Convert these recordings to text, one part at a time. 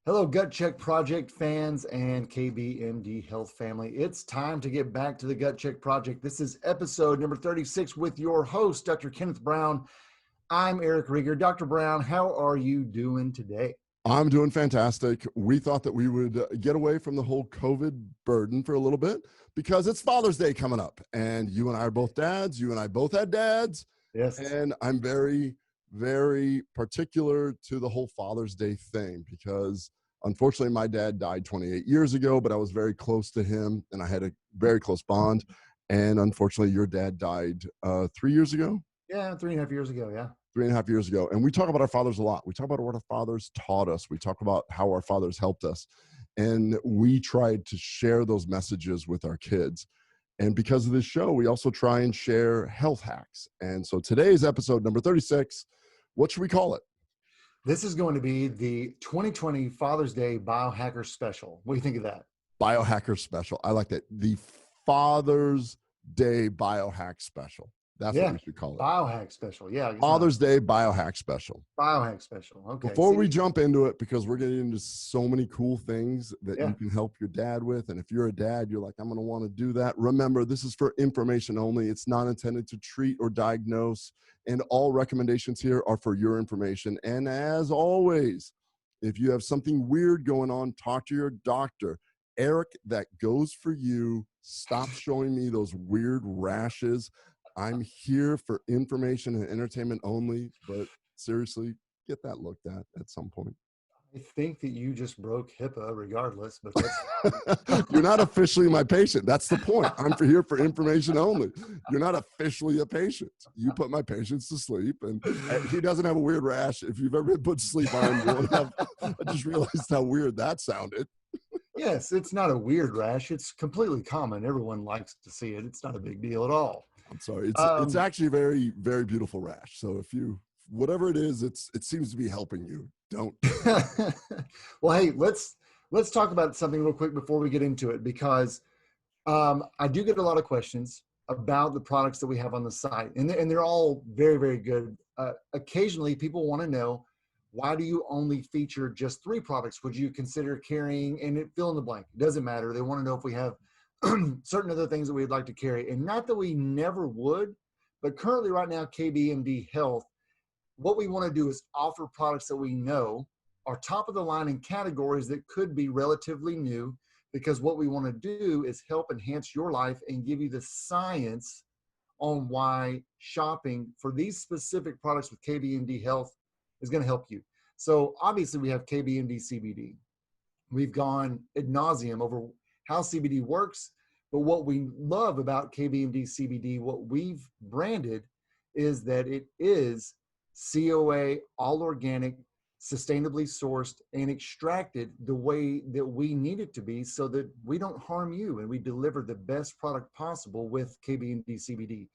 Hello, Gut Check Project fans and KBMD Health family. It's time to get back to the Gut Check Project. This is episode number 36 with your host, Dr. Kenneth Brown. I'm Eric Rieger. Dr. Brown, how are you doing today? I'm doing fantastic. We thought that we would get away from the whole COVID burden for a little bit because it's Father's Day coming up. And you and I are both dads. You and I both had dads. Yes. And I'm very, very particular to the whole Father's Day thing because unfortunately my dad died 28 years ago, but I was very close to him and I had a very close bond. And unfortunately your dad died 3 years ago. Yeah, 3.5 years ago. Yeah. 3.5 years ago. And we talk about our fathers a lot. We talk about what our fathers taught us. We talk about how our fathers helped us. And we tried to share those messages with our kids. And because of this show, we also try and share health hacks. And so today's episode number 36, what should we call it? This is going to be the 2020 Father's Day Biohacker Special. What do you think of that? Biohacker Special. I like that. The Father's Day Biohack Special. That's what we should call it. Biohack Special. Yeah. Father's Day Biohack Special. Biohack Special. Okay. Before we jump into it, because we're getting into so many cool things that you can help your dad with. And if you're a dad, you're like, I'm going to want to do that. Remember, this is for information only. It's not intended to treat or diagnose. And all recommendations here are for your information. And as always, if you have something weird going on, talk to your doctor. Eric, that goes for you. Stop showing me those weird rashes. I'm here for information and entertainment only, but seriously, get that looked at some point. I think that you just broke HIPAA regardless, but that's... You're not officially my patient. That's the point. I'm here for information only. You're not officially a patient. You put my patients to sleep, and he doesn't have a weird rash. If you've ever been put to sleep on him, you won't have... I just realized how weird that sounded. Yes, it's not a weird rash. It's completely common. Everyone likes to see it. It's not a big deal at all. I'm sorry. It's actually a very, very beautiful rash. So if you, whatever it is, it seems to be helping you. Don't. Well, hey, let's talk about something real quick before we get into it, because I do get a lot of questions about the products that we have on the site, and they're all very, very good. Occasionally, people want to know, why do you only feature just 3 products? Would you consider carrying, and fill in the blank? It doesn't matter. They want to know if we have certain other things that we'd like to carry. And not that we never would, but currently right now, KBMD Health, what we want to do is offer products that we know are top of the line in categories that could be relatively new, because what we want to do is help enhance your life and give you the science on why shopping for these specific products with KBMD Health is going to help you. So obviously we have KBMD CBD. We've gone ad nauseum over how CBD works, but what we love about KBMD CBD, what we've branded, is that it is COA, all organic, sustainably sourced, and extracted the way that we need it to be, so that we don't harm you and we deliver the best product possible with KBMD CBD.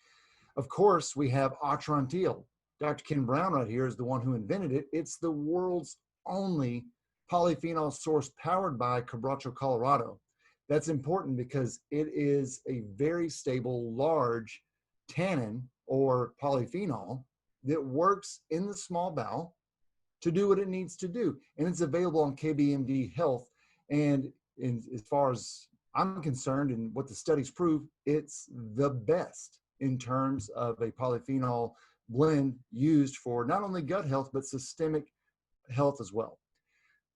Of course, we have Atrantil. Dr. Ken Brown right here is the one who invented it. It's the world's only polyphenol source powered by Quebracho, Colorado. That's important because it is a very stable, large tannin or polyphenol that works in the small bowel to do what it needs to do. And it's available on KBMD Health. And as far as I'm concerned, and what the studies prove, it's the best in terms of a polyphenol blend used for not only gut health, but systemic health as well.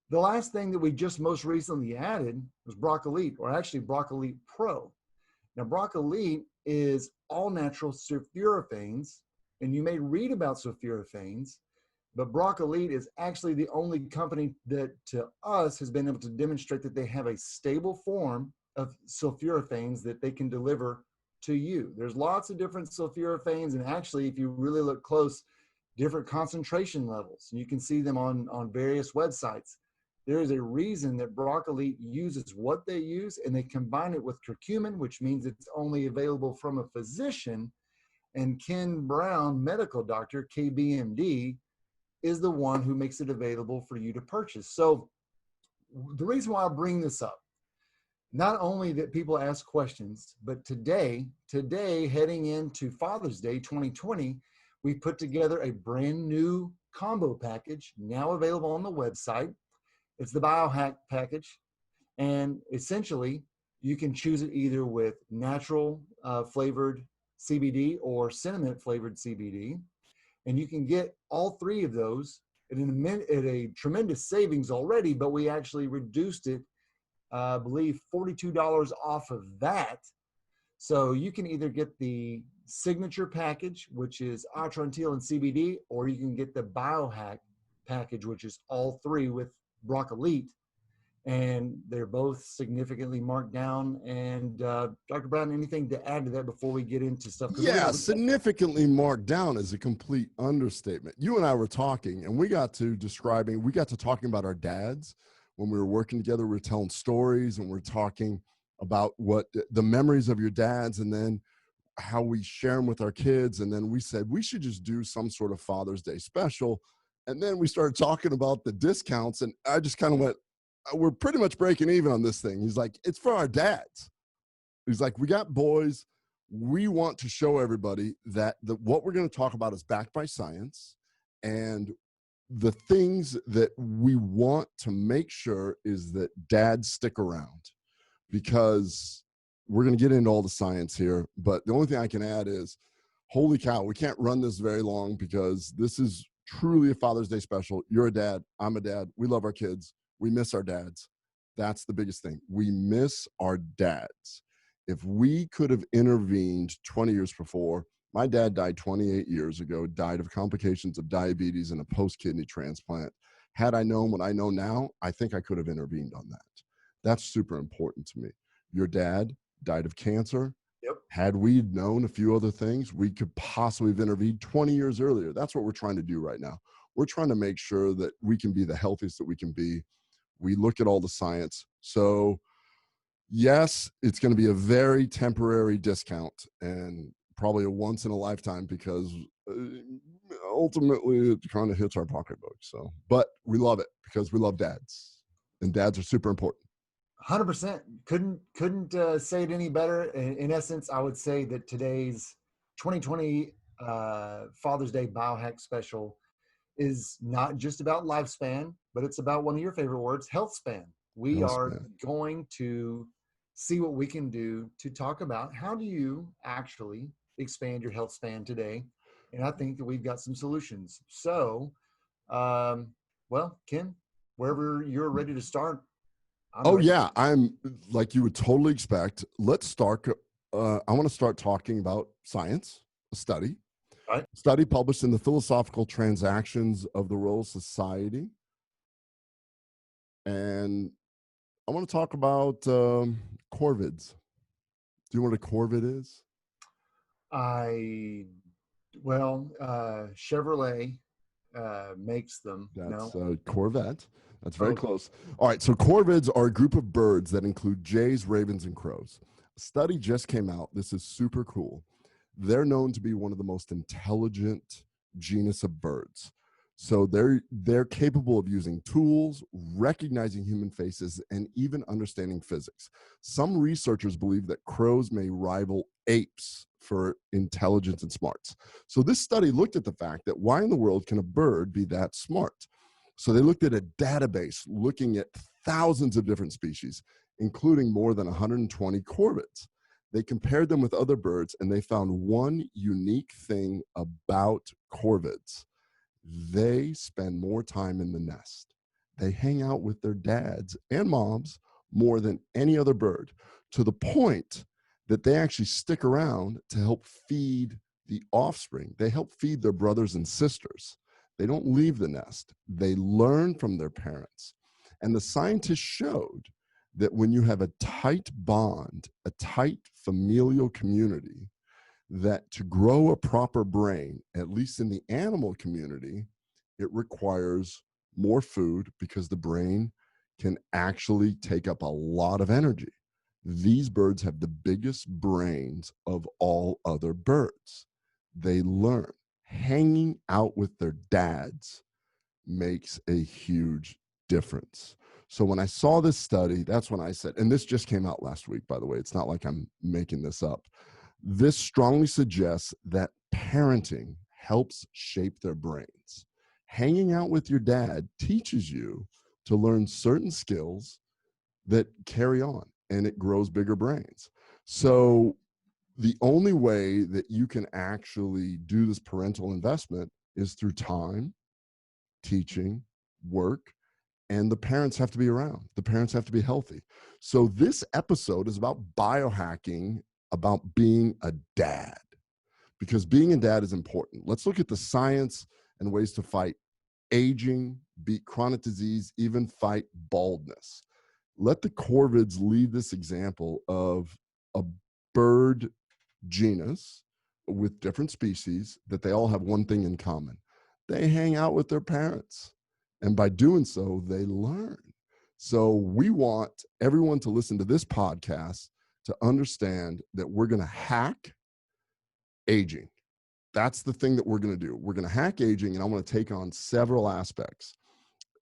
The last thing that we just most recently added was Brocolite, or actually Brocolite Pro. Now, Brocolite is all natural sulforaphanes, and you may read about sulforaphanes, but Brocolite is actually the only company that to us has been able to demonstrate that they have a stable form of sulforaphanes that they can deliver to you. There's lots of different sulforaphanes, and actually, if you really look close, different concentration levels. You can see them on various websites. There is a reason that Brocolite uses what they use, and they combine it with curcumin, which means it's only available from a physician. And Ken Brown, medical doctor, KBMD, is the one who makes it available for you to purchase. So the reason why I bring this up, not only that people ask questions, but today, heading into Father's Day 2020, we put together a brand new combo package now available on the website. It's the Biohack Package. And essentially, you can choose it either with natural flavored CBD or cinnamon flavored CBD. And you can get all three of those at a tremendous savings already, but we actually reduced it, I believe, $42 off of that. So you can either get the signature package, which is Atrantil and CBD, or you can get the Biohack package, which is all three with Broccolite. And they're both significantly marked down. And Dr. Brown, anything to add to that before we get into stuff? Yeah, significantly marked down is a complete understatement. You and I were talking, and we got to talking about our dads when we were working together. We were telling stories, and we're talking about what the memories of your dads, and then how we share them with our kids. And then we said we should just do some sort of Father's Day special. And then we started talking about the discounts, and I just kind of went, we're pretty much breaking even on this thing. He's like, it's for our dads. He's like, we got boys. We want to show everybody that what we're going to talk about is backed by science, and the things that we want to make sure is that dads stick around, because we're going to get into all the science here. But the only thing I can add is, holy cow, we can't run this very long, because this is truly a Father's Day special. You're a dad. I'm a dad. We love our kids. We miss our dads. That's the biggest thing. We miss our dads. If we could have intervened 20 years before, my dad died 28 years ago, died of complications of diabetes and a post-kidney transplant. Had I known what I know now, I think I could have intervened on that. That's super important to me. Your dad died of cancer. Yep. Had we known a few other things, we could possibly have intervened 20 years earlier. That's what we're trying to do right now. We're trying to make sure that we can be the healthiest that we can be. We look at all the science. So yes, it's going to be a very temporary discount and probably a once in a lifetime, because ultimately it kind of hits our pocketbook. So, but we love it because we love dads, and dads are super important. 100%. Couldn't say it any better. In essence, I would say that today's 2020 Father's Day Biohack special is not just about lifespan, but it's about one of your favorite words, health span. We are going to see what we can do to talk about how do you actually expand your health span today. And I think that we've got some solutions. So, well, Ken, wherever you're ready to start. Yeah, I'm like you would totally expect. Let's start. I want to start talking about science, a study. Right. Study published in the Philosophical Transactions of the Royal Society. And I want to talk about Corvids. Do you know what a Corvid is? Chevrolet makes them. That's Corvette. That's very close. All right, so corvids are a group of birds that include jays, ravens, and crows. A study just came out. This is super cool. They're known to be one of the most intelligent genus of birds. So they're capable of using tools, recognizing human faces, and even understanding physics. Some researchers believe that crows may rival apes for intelligence and smarts. So this study looked at the fact that why in the world can a bird be that smart? So they looked at a database looking at thousands of different species, including more than 120 corvids. They compared them with other birds, and they found one unique thing about corvids. They spend more time in the nest. They hang out with their dads and moms more than any other bird, to the point that they actually stick around to help feed the offspring. They help feed their brothers and sisters. They don't leave the nest. They learn from their parents. And the scientists showed that when you have a tight bond, a tight familial community, that to grow a proper brain, at least in the animal community, it requires more food, because the brain can actually take up a lot of energy. These birds have the biggest brains of all other birds. They learn. Hanging out with their dads makes a huge difference. So when I saw this study, that's when I said, and this just came out last week, by the way, it's not like I'm making this up. This strongly suggests that parenting helps shape their brains. Hanging out with your dad teaches you to learn certain skills that carry on, and it grows bigger brains. So the only way that you can actually do this parental investment is through time, teaching, work, and the parents have to be around. The parents have to be healthy. So this episode is about biohacking, about being a dad, because being a dad is important. Let's look at the science and ways to fight aging, beat chronic disease, even fight baldness. Let the Corvids lead this example of a bird genus with different species that they all have one thing in common. They hang out with their parents. And by doing so, they learn. So we want everyone to listen to this podcast to understand that we're going to hack aging. That's the thing that we're going to do. We're going to hack aging, and I want to take on several aspects.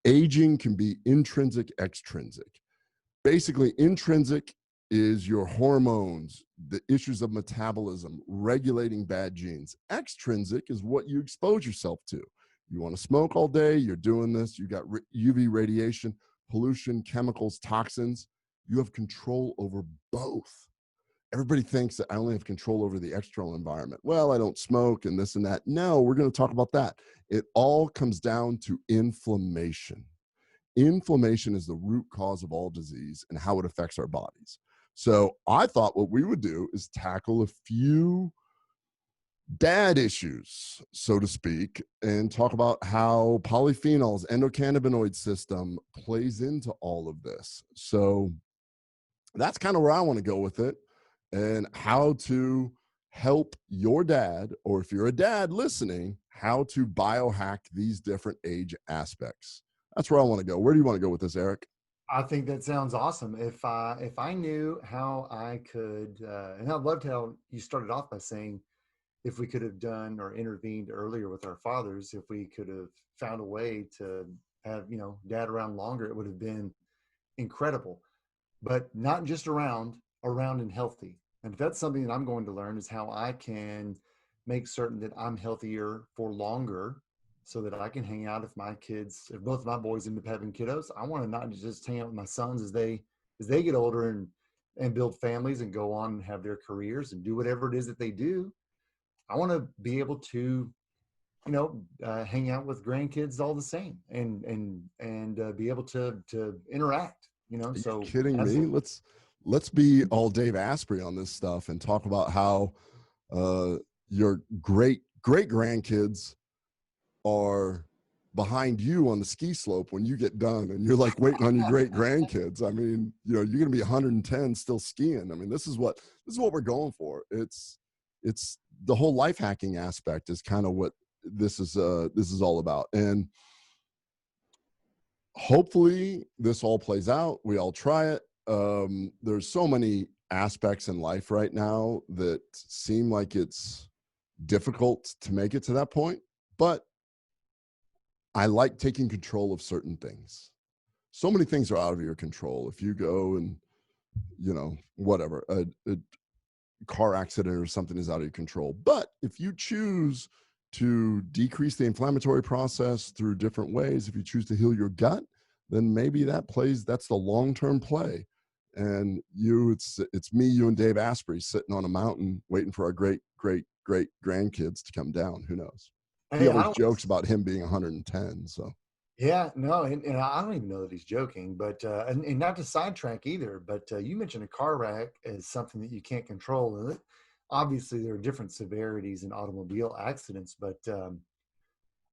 Aging can be intrinsic, extrinsic. Basically, intrinsic is your hormones, the issues of metabolism, regulating bad genes. Extrinsic is what you expose yourself to. You want to smoke all day, you're doing this, you got UV radiation, pollution, chemicals, toxins. You have control over both. Everybody thinks that I only have control over the external environment. Well, I don't smoke and this and that. No, we're going to talk about that. It all comes down to inflammation. Inflammation is the root cause of all disease and how it affects our bodies. So I thought what we would do is tackle a few dad issues, so to speak, and talk about how polyphenols, endocannabinoid system plays into all of this. So that's kind of where I want to go with it, and how to help your dad, or if you're a dad listening, how to biohack these different age aspects. That's where I want to go. Where do you want to go with this, Eric? I think that sounds awesome. If I knew how I could, and I loved how you started off by saying, if we could have done or intervened earlier with our fathers, if we could have found a way to have, dad around longer, it would have been incredible. But not just around and healthy. And if that's something that I'm going to learn, is how I can make certain that I'm healthier for longer, so that I can hang out if if both of my boys end up having kiddos. I want to not just hang out with my sons as they get older and build families and go on and have their careers and do whatever it is that they do. I want to be able to, hang out with grandkids all the same, and be able to interact. Are so you kidding me? Let's be all Dave Asprey on this stuff and talk about how your great grandkids are behind you on the ski slope when you get done, and you're like waiting on your great grandkids. I mean, you're going to be 110 still skiing. I mean, this is what we're going for. It's the whole life hacking aspect is kind of what this is all about. And hopefully this all plays out. We all try it. There's so many aspects in life right now that seem like it's difficult to make it to that point, but I like taking control of certain things. So many things are out of your control. If you go and, whatever, a car accident or something is out of your control. But if you choose to decrease the inflammatory process through different ways, if you choose to heal your gut, then maybe that's the long-term play. And it's me, you, and Dave Asprey sitting on a mountain waiting for our great grandkids to come down. Who knows? He always jokes about him being 110. So yeah, no, and I don't even know that he's joking, but and not to sidetrack either, but you mentioned a car wreck as something that you can't control. And obviously there are different severities in automobile accidents, but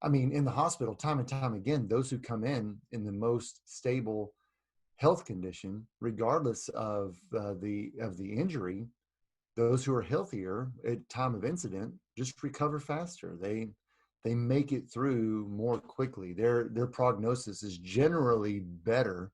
I mean, in the hospital, time and time again, those who come in the most stable health condition, regardless of the injury, those who are healthier at time of incident just recover faster. They make it through more quickly. Their prognosis is generally better,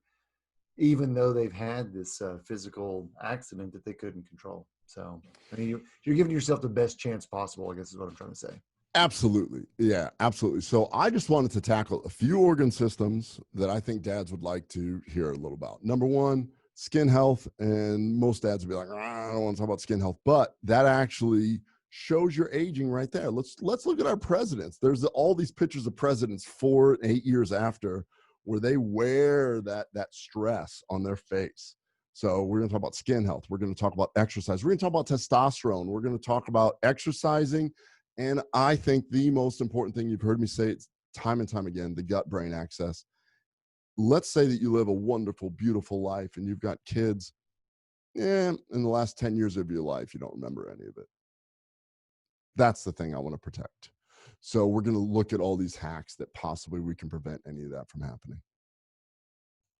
even though they've had this physical accident that they couldn't control. So, I mean, you're giving yourself the best chance possible, I guess is what I'm trying to say. Absolutely. Yeah, absolutely. So I just wanted to tackle a few organ systems that I think dads would like to hear a little about. Number one, skin health. And most dads would be like, I don't want to talk about skin health, but that actually shows your aging right there. Let's look at our presidents. There's all these pictures of presidents 4 and 8 years after, where they wear that stress on their face. So we're going to talk about skin health. We're going to talk about exercise. We're going to talk about testosterone. We're going to talk about exercising. And I think the most important thing, you've heard me say it time and time again, the gut-brain axis. Let's say that you live a wonderful, beautiful life and you've got kids. In the last 10 years of your life, you don't remember any of it. That's the thing I want to protect. So we're going to look at all these hacks that possibly we can prevent any of that from happening.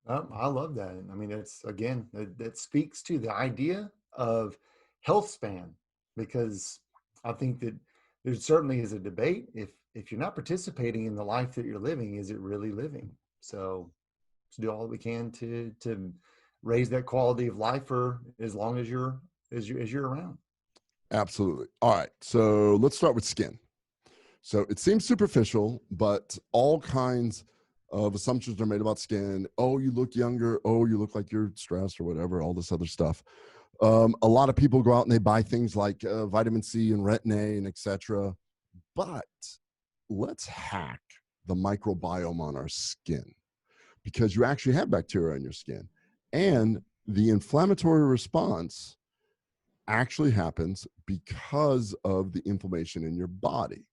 I love that. I mean, it's again, that speaks to the idea of health span, because I think that there certainly is a debate. If you're not participating in the life that you're living, is it really living? So let's do all that we can to raise that quality of life for as long as you're around. Absolutely. All right. So let's start with skin. So it seems superficial, but all kinds of assumptions are made about skin. Oh, you look younger. Oh, you look like you're stressed or whatever, all this other stuff. A lot of people go out and they buy things like vitamin C and retin-A and etc. But let's hack the microbiome on our skin, because you actually have bacteria in your skin. And the inflammatory response actually happens because of the inflammation in your body.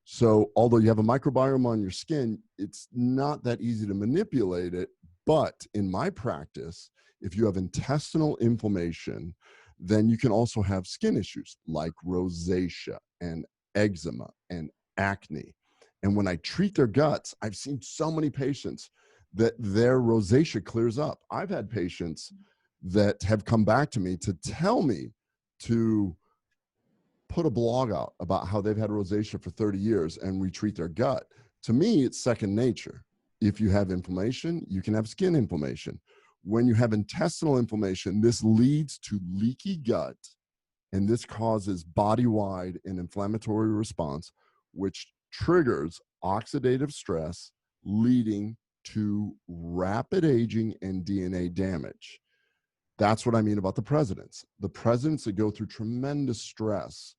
So although you have a microbiome on your skin, it's not that easy to manipulate it. But in my practice, if you have intestinal inflammation, then you can also have skin issues like rosacea and eczema and acne. And when I treat their guts, I've seen so many patients that their rosacea clears up. I've had patients that have come back to me to tell me to put a blog out about how they've had rosacea for 30 years and we treat their gut. To me, it's second nature. If you have inflammation, you can have skin inflammation. When you have intestinal inflammation, this leads to leaky gut, and this causes body-wide an inflammatory response, which triggers oxidative stress, leading to rapid aging and DNA damage. That's what I mean about the presidents. The presidents that go through tremendous stress,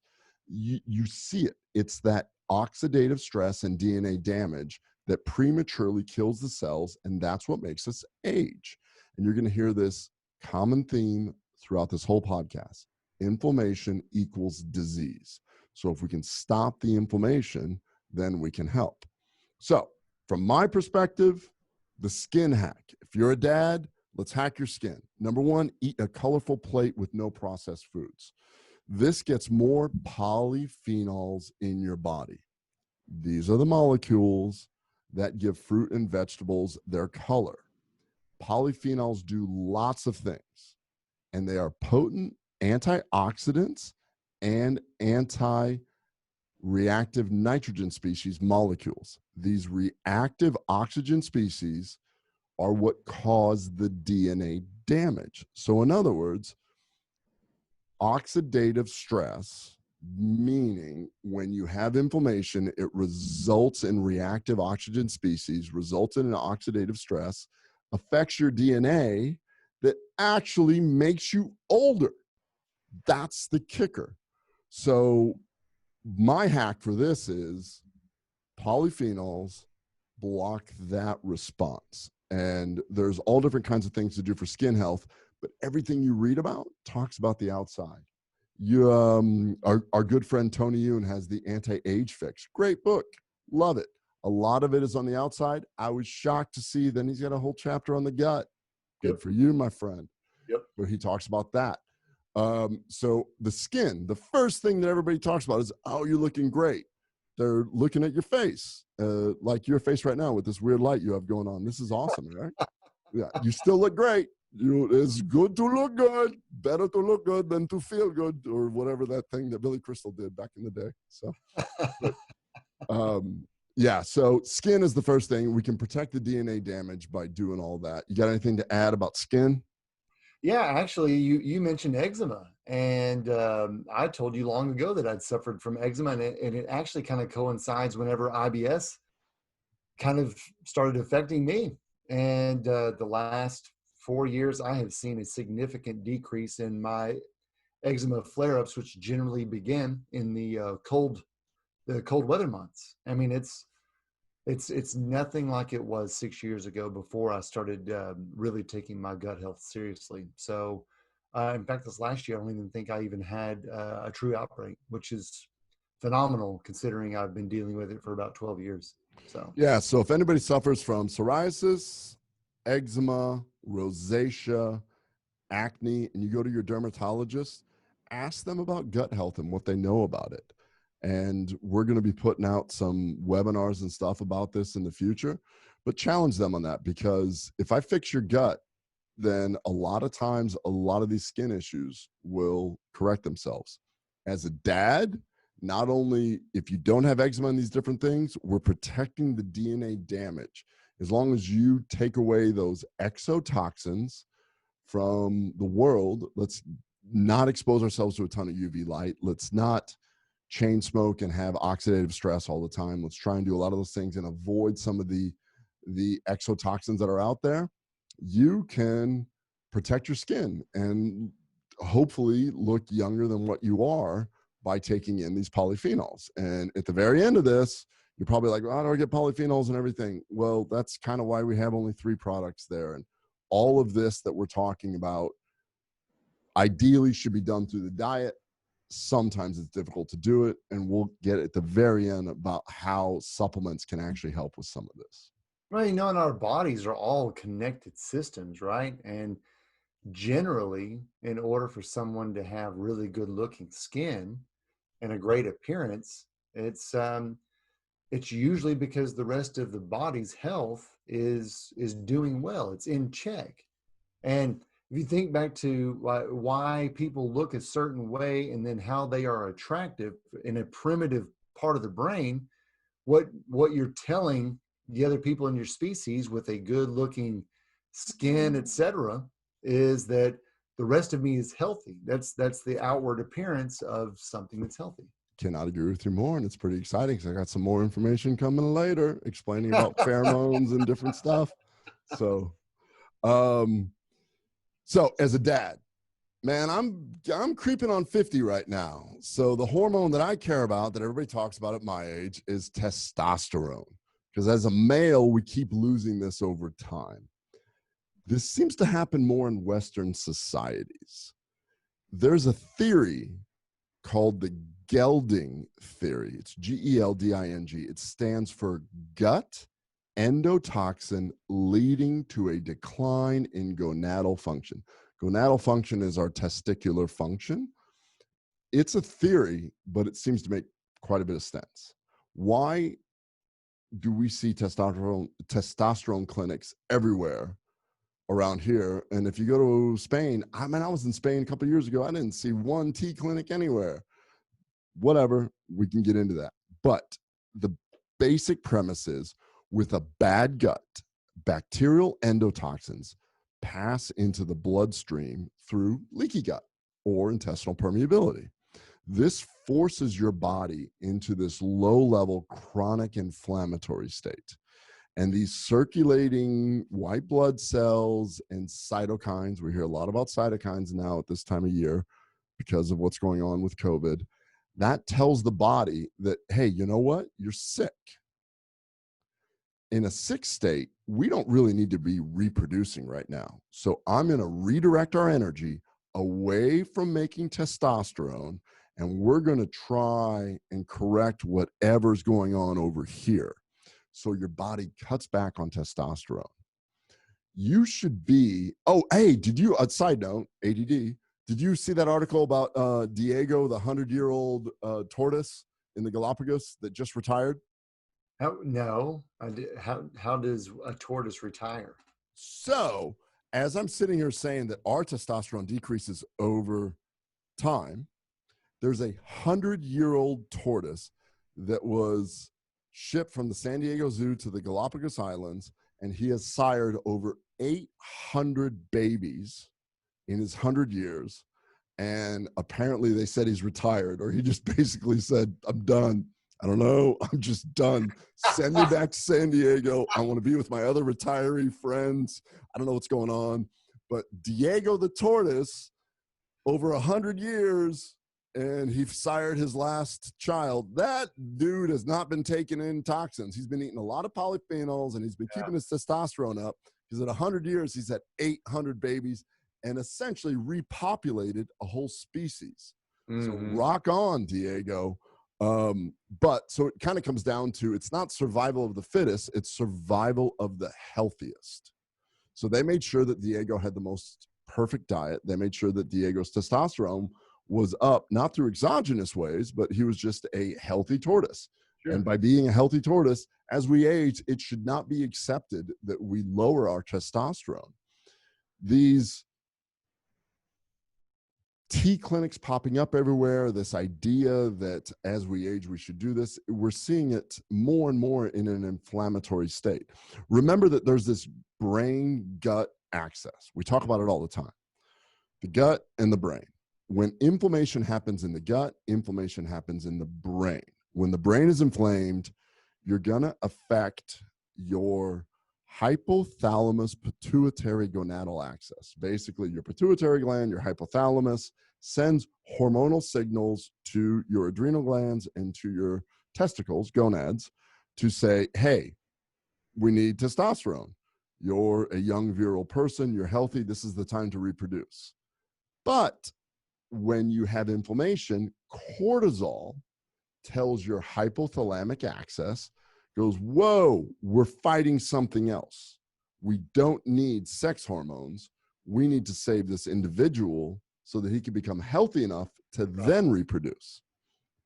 you see it. It's that oxidative stress and DNA damage that prematurely kills the cells, and that's what makes us age. And you're going to hear this common theme throughout this whole podcast. Inflammation equals disease. So if we can stop the inflammation, then we can help. So from my perspective, the skin hack. If you're a dad, let's hack your skin. Number one, eat a colorful plate with no processed foods. This gets more polyphenols in your body. These are the molecules that give fruit and vegetables their color. Polyphenols do lots of things, and they are potent antioxidants and anti-reactive nitrogen species molecules. These reactive oxygen species are what cause the DNA damage. So in other words, oxidative stress, meaning when you have inflammation, it results in reactive oxygen species, results in an oxidative stress, affects your DNA that actually makes you older. That's the kicker. So my hack for this is polyphenols block that response. And there's all different kinds of things to do for skin health, but everything you read about talks about the outside. Our good friend Tony Yoon has the Anti-Age Fix. Great book. Love it. A lot of it is on the outside. I was shocked to see then he's got a whole chapter on the gut. Good for you, my friend. Yep. Where he talks about that. So the skin, the first thing that everybody talks about is, oh, you're looking great. They're looking at your face, like your face right now with this weird light you have going on. This is awesome, right? Yeah, you still look great. It's good to look good. Better to look good than to feel good, or whatever that thing that Billy Crystal did back in the day. So, yeah. So skin is the first thing. We can protect the DNA damage by doing all that. You got anything to add about skin? Yeah, actually, you mentioned eczema, and I told you long ago that I'd suffered from eczema, and it actually kind of coincides whenever IBS kind of started affecting me. And the last 4 years, I have seen a significant decrease in my eczema flare-ups, which generally begin in the cold weather months. I mean, It's nothing like it was 6 years ago before I started really taking my gut health seriously. So, in fact, this last year, I don't even think I even had a true outbreak, which is phenomenal considering I've been dealing with it for about 12 years. So, Yeah. So if anybody suffers from psoriasis, eczema, rosacea, acne, and you go to your dermatologist, ask them about gut health and what they know about it. And we're going to be putting out some webinars and stuff about this in the future, but challenge them on that, because if I fix your gut, then a lot of times, a lot of these skin issues will correct themselves. As a dad, not only if you don't have eczema and these different things, we're protecting the DNA damage. As long as you take away those exotoxins from the world, let's not expose ourselves to a ton of UV light. Let's not chain smoke and have oxidative stress all the time. Let's try and do a lot of those things and avoid some of the exotoxins that are out there. You can protect your skin and hopefully look younger than what you are by taking in these polyphenols. And at the very end of this, you're probably like, well, how do I get polyphenols and everything? Well, that's kind of why we have only 3 products there. And all of this that we're talking about ideally should be done through the diet. Sometimes it's difficult to do it, and we'll get at the very end about how supplements can actually help with some of this. well, and our bodies are all connected systems, right? And generally, in order for someone to have really good looking skin and a great appearance, it's usually because the rest of the body's health is doing well. It's in check. And if you think back to why people look a certain way and then how they are attractive in a primitive part of the brain, what you're telling the other people in your species with a good looking skin, etc., is that the rest of me is healthy. That's the outward appearance of something that's healthy. Cannot agree with you more, and it's pretty exciting because I got some more information coming later explaining about pheromones and different stuff. So so as a dad, man, I'm creeping on 50 right now. So the hormone that I care about, that everybody talks about at my age, is testosterone. Because as a male, we keep losing this over time. This seems to happen more in Western societies. There's a theory called the gelding theory. It's Gelding. It stands for gut endotoxin leading to a decline in gonadal function. Gonadal function is our testicular function. It's a theory, but it seems to make quite a bit of sense. Why do we see testosterone clinics everywhere around here? And if you go to Spain, I was in Spain a couple of years ago. I didn't see one T clinic anywhere. Whatever, we can get into that. But the basic premise is, with a bad gut, bacterial endotoxins pass into the bloodstream through leaky gut or intestinal permeability. This forces your body into this low-level chronic inflammatory state. And these circulating white blood cells and cytokines, we hear a lot about cytokines now at this time of year because of what's going on with COVID, that tells the body that, hey, you know what? You're sick. In a sick state, we don't really need to be reproducing right now. So I'm going to redirect our energy away from making testosterone, and we're going to try and correct whatever's going on over here. So your body cuts back on testosterone. You should be, oh, hey, a side note, ADD, did you see that article about Diego, the 100-year-old tortoise in the Galapagos that just retired? No, how does a tortoise retire? So as I'm sitting here saying that our testosterone decreases over time, there's a 100-year-old tortoise that was shipped from the San Diego Zoo to the Galapagos Islands, and he has sired over 800 babies in his 100 years. And apparently they said he's retired, or he just basically said, I'm done. I don't know. I'm just done. Send me back to San Diego. I want to be with my other retiree friends. I don't know what's going on. But Diego the tortoise, over 100 years, and he sired his last child. That dude has not been taking in toxins. He's been eating a lot of polyphenols, and he's been keeping his testosterone up, because at 100 years, he's had 800 babies and essentially repopulated a whole species. So rock on, Diego. But so it kind of comes down to, it's not survival of the fittest, it's survival of the healthiest. So they made sure that Diego had the most perfect diet. They made sure that Diego's testosterone was up, not through exogenous ways, but he was just a healthy tortoise. Sure. And by being a healthy tortoise, as we age, it should not be accepted that we lower our testosterone. These T clinics popping up everywhere, this idea that as we age, we should do this, we're seeing it more and more in an inflammatory state. Remember that there's this brain-gut axis. We talk about it all the time. The gut and the brain. When inflammation happens in the gut, inflammation happens in the brain. When the brain is inflamed, you're going to affect your hypothalamus pituitary gonadal axis. Basically, your pituitary gland, your hypothalamus, sends hormonal signals to your adrenal glands and to your testicles, gonads, to say, hey, we need testosterone. You're a young virile person, you're healthy, this is the time to reproduce. But when you have inflammation, cortisol tells your hypothalamic axis, goes, whoa, we're fighting something else. We don't need sex hormones. We need to save this individual so that he can become healthy enough to then reproduce.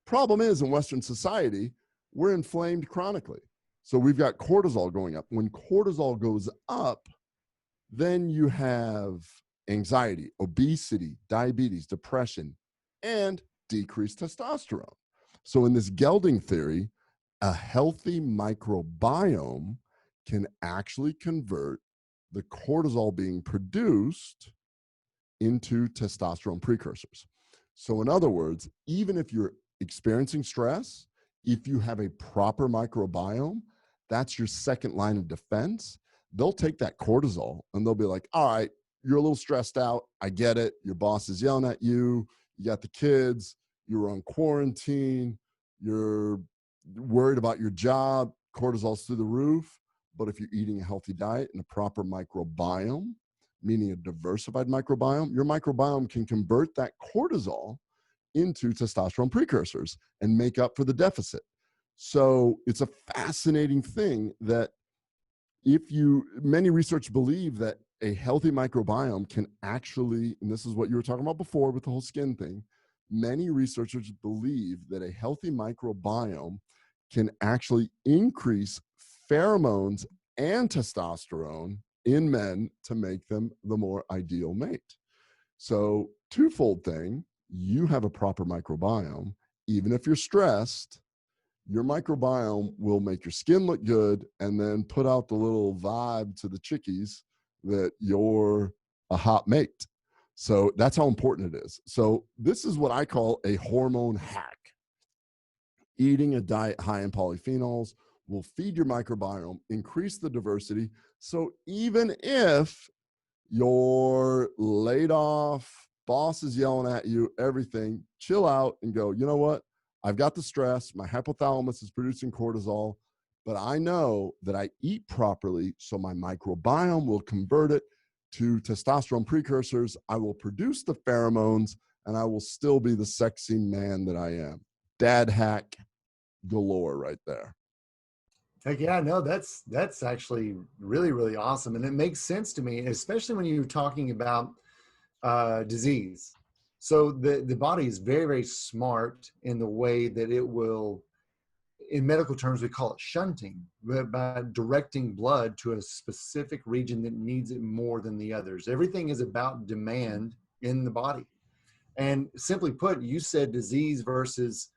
Problem is, in Western society, we're inflamed chronically. So we've got cortisol going up. When cortisol goes up, then you have anxiety, obesity, diabetes, depression, and decreased testosterone. So in this gelding theory, a healthy microbiome can actually convert the cortisol being produced into testosterone precursors. So in other words, even if you're experiencing stress, if you have a proper microbiome, that's your second line of defense. They'll take that cortisol and they'll be like, all right, you're a little stressed out. I get it. Your boss is yelling at you. You got the kids. You're on quarantine. You're worried about your job. Cortisol's through the roof. But if you're eating a healthy diet and a proper microbiome, meaning a diversified microbiome, your microbiome can convert that cortisol into testosterone precursors and make up for the deficit. So it's a fascinating thing that many research believe that a healthy microbiome can actually, and this is what you were talking about before with the whole skin thing, many researchers believe that a healthy microbiome can actually increase pheromones and testosterone in men to make them the more ideal mate. So twofold thing, you have a proper microbiome. Even if you're stressed, your microbiome will make your skin look good and then put out the little vibe to the chickies that you're a hot mate. So that's how important it is. So this is what I call a hormone hack. Eating a diet high in polyphenols will feed your microbiome, increase the diversity. So even if you're laid off, boss is yelling at you, everything, chill out and go, you know what? I've got the stress. My hypothalamus is producing cortisol, but I know that I eat properly, so my microbiome will convert it to testosterone precursors. I will produce the pheromones, and I will still be the sexy man that I am. Dad hack galore right there. Heck yeah, no, that's actually really, really awesome. And it makes sense to me, especially when you're talking about disease. So the body is very, very smart in the way that it will, in medical terms, we call it shunting, but by directing blood to a specific region that needs it more than the others. Everything is about demand in the body. And simply put, you said disease versus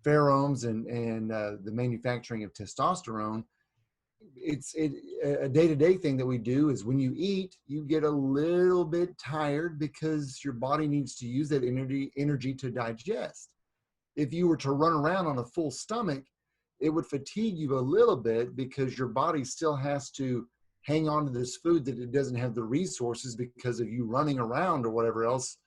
pheromones and the manufacturing of testosterone. It's a day-to-day thing that we do is when you eat, you get a little bit tired because your body needs to use that energy to digest. If you were to run around on a full stomach, it would fatigue you a little bit because your body still has to hang on to this food that it doesn't have the resources because of you running around or whatever else.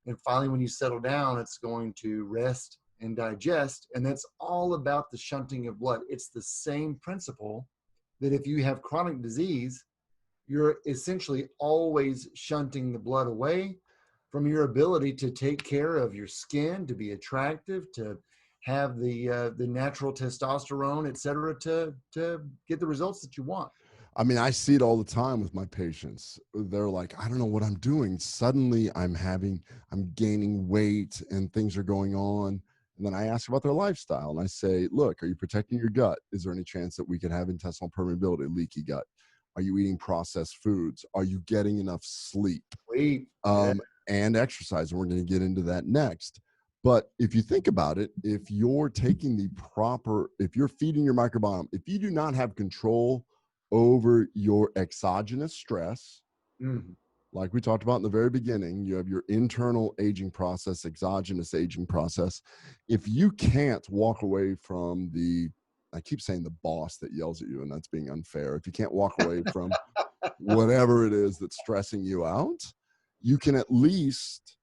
And finally, when you settle down, it's going to rest and digest. And that's all about the shunting of blood. It's the same principle that if you have chronic disease, you're essentially always shunting the blood away from your ability to take care of your skin, to be attractive, to have the natural testosterone, et cetera, to get the results that you want. I mean, I see it all the time with my patients. They're like, I don't know what I'm doing. Suddenly I'm gaining weight and things are going on. And then I ask about their lifestyle and I say, look, are you protecting your gut? Is there any chance that we could have intestinal permeability, leaky gut? Are you eating processed foods? Are you getting enough sleep? Sleep. Yeah. And exercise? And we're going to get into that next. But if you think about it, if you're taking if you're feeding your microbiome, if you do not have control over your exogenous stress, like we talked about in the very beginning, you have your internal aging process, exogenous aging process. If you can't walk away from I keep saying the boss that yells at you, and that's being unfair. If you can't walk away from whatever it is that's stressing you out, you can at least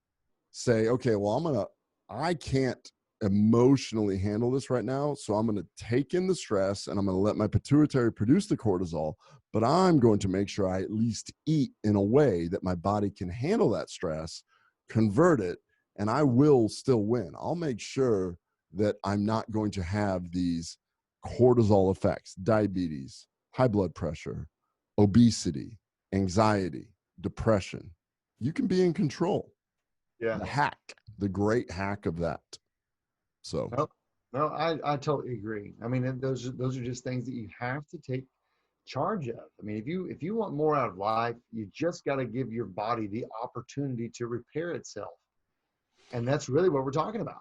say, okay, well, I can't emotionally handle this right now. So I'm going to take in the stress and I'm going to let my pituitary produce the cortisol, but I'm going to make sure I at least eat in a way that my body can handle that stress, convert it, and I will still win. I'll make sure that I'm not going to have these cortisol effects, diabetes, high blood pressure, obesity, anxiety, depression. You can be in control. Yeah. The great hack of that. So no, I totally agree. I mean, those are just things that you have to take charge of. I mean, if you want more out of life, you just got to give your body the opportunity to repair itself. And that's really what we're talking about.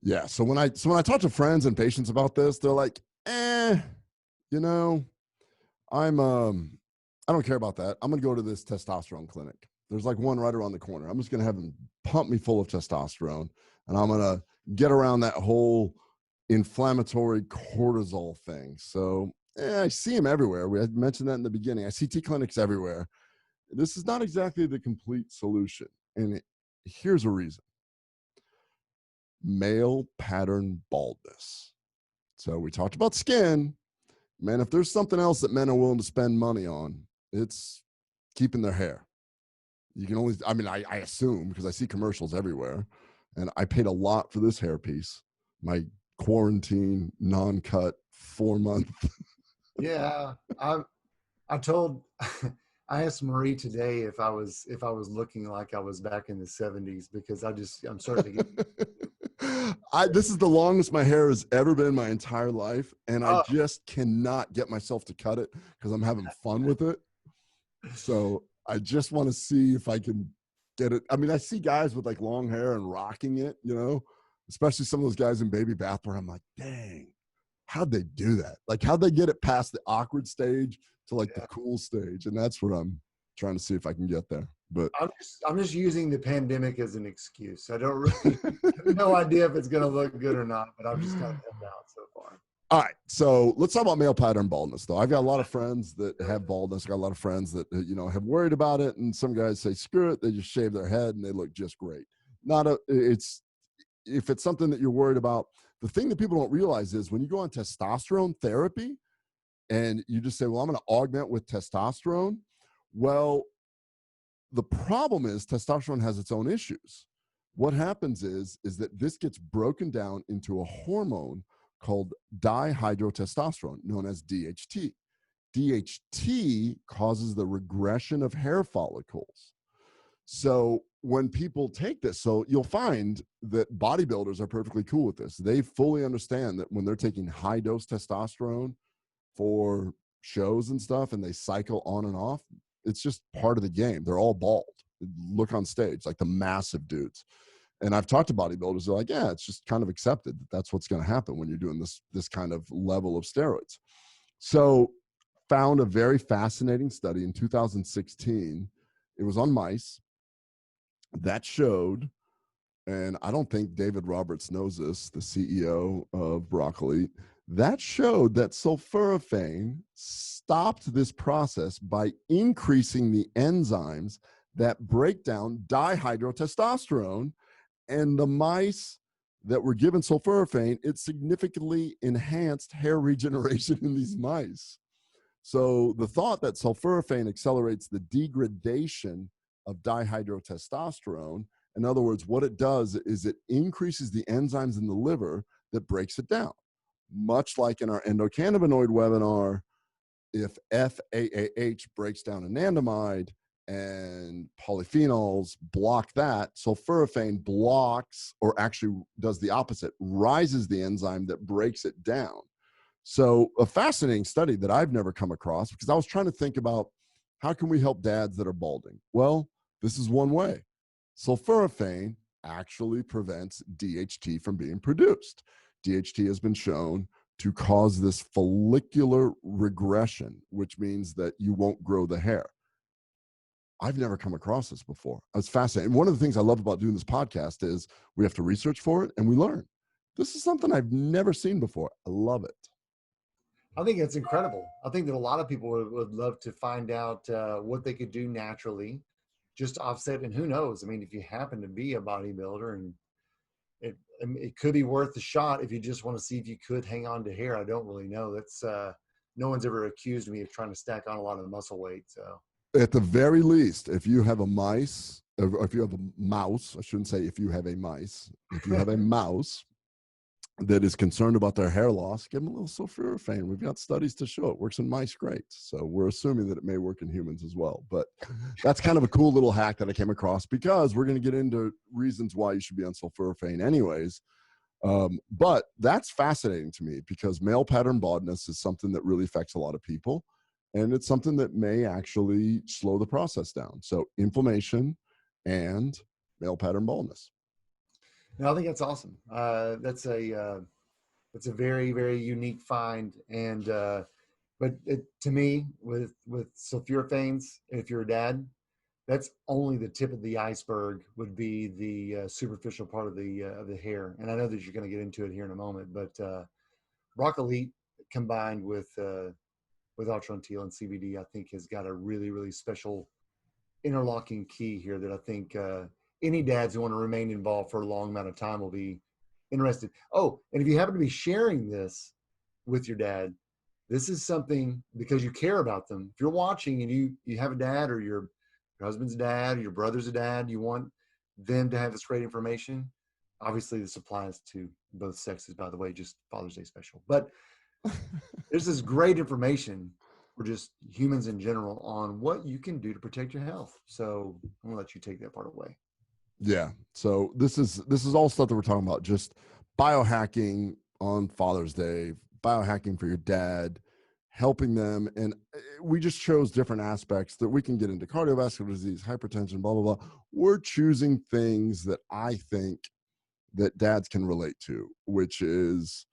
Yeah. So when I talk to friends and patients about this, they're like, you know, I don't care about that. I'm going to go to this testosterone clinic. There's like one right around the corner. I'm just going to have them pump me full of testosterone, and I'm going to get around that whole inflammatory cortisol thing. So I see them everywhere. We had mentioned that in the beginning. I see T clinics everywhere. This is not exactly the complete solution. And here's a reason. Male pattern baldness. So we talked about skin. Man, if there's something else that men are willing to spend money on, it's keeping their hair. You can only, I assume, because I see commercials everywhere, and I paid a lot for this hairpiece. My quarantine, non-cut, 4-month. Yeah. I asked Marie today if I was looking like I was back in the 70s, because I'm starting to get This is the longest my hair has ever been my entire life, and I just cannot get myself to cut it because I'm having fun with it. So I just want to see if I can get it. I mean, I see guys with like long hair and rocking it, especially some of those guys in baby bath where I'm like, dang, how'd they do that? Like, how'd they get it past the awkward stage to like the cool stage? And that's what I'm trying to see if I can get there. But I'm just using the pandemic as an excuse. I don't really have no idea if it's going to look good or not, but I've just kind of held out so far. All right, so let's talk about male pattern baldness, though. I've got a lot of friends that have baldness. I've got a lot of friends that have worried about it, and some guys say, "Screw it," they just shave their head and they look just great. If it's something that you're worried about, the thing that people don't realize is when you go on testosterone therapy, and you just say, "Well, I'm going to augment with testosterone," well, the problem is testosterone has its own issues. What happens is that this gets broken down into a hormone called dihydrotestosterone, known as DHT. DHT causes the regression of hair follicles. So when people take this, so you'll find that bodybuilders are perfectly cool with this. They fully understand that when they're taking high dose testosterone for shows and stuff and they cycle on and off, it's just part of the game. They're all bald. Look on stage, like the massive dudes. And I've talked to bodybuilders, they're like, yeah, it's just kind of accepted that that's what's going to happen when you're doing this kind of level of steroids. So found a very fascinating study in 2016. It was on mice that showed, and I don't think David Roberts knows this, the CEO of Broccoli, that showed that sulforaphane stopped this process by increasing the enzymes that break down dihydrotestosterone. And the mice that were given sulforaphane, it significantly enhanced hair regeneration in these mice. So the thought that sulforaphane accelerates the degradation of dihydrotestosterone, in other words, what it does is it increases the enzymes in the liver that breaks it down. Much like in our endocannabinoid webinar, if FAAH breaks down anandamide and polyphenols block that, sulforaphane blocks, or actually does the opposite, rises the enzyme that breaks it down. So a fascinating study that I've never come across, because I was trying to think about how can we help dads that are balding? Well, this is one way. Sulforaphane actually prevents DHT from being produced. DHT has been shown to cause this follicular regression, which means that you won't grow the hair. I've never come across this before. It's fascinating. And one of the things I love about doing this podcast is we have to research for it and we learn. This is something I've never seen before. I love it. I think it's incredible. I think that a lot of people would love to find out what they could do naturally, just to offset. And who knows? I mean, if you happen to be a bodybuilder, and it could be worth the shot if you just want to see if you could hang on to hair. I don't really know. That's no one's ever accused me of trying to stack on a lot of muscle weight. So at the very least, if you have a mice, or if you have a mouse, I shouldn't say if you have a mice, if you have a mouse that is concerned about their hair loss, give them a little sulforaphane. We've got studies to show it works in mice great. So we're assuming that it may work in humans as well. But that's kind of a cool little hack that I came across, because we're going to get into reasons why you should be on sulforaphane anyways. But that's fascinating to me, because male pattern baldness is something that really affects a lot of people. And it's something that may actually slow the process down. So inflammation and male pattern baldness. no, I think that's awesome. That's a very, very unique find. And but to me, with sulforaphanes, if you're a dad, that's only the tip of the iceberg. Would be the superficial part of the hair. And I know that you're going to get into it here in a moment, but broccoli combined with Ultra-Teal and CBD, I think has got a really, really special interlocking key here that I think any dads who want to remain involved for a long amount of time will be interested. Oh, and if you happen to be sharing this with your dad, this is something, because you care about them. If you're watching and you have a dad, or your husband's dad, or your brother's a dad, you want them to have this great information. Obviously, this applies to both sexes, by the way, just Father's Day special. But there's this great information for just humans in general on what you can do to protect your health. So I'm gonna let you take that part away. Yeah. So this is all stuff that we're talking about, just biohacking on Father's Day, biohacking for your dad, helping them. And we just chose different aspects that we can get into: cardiovascular disease, hypertension, blah, blah, blah. We're choosing things that I think that dads can relate to, which is,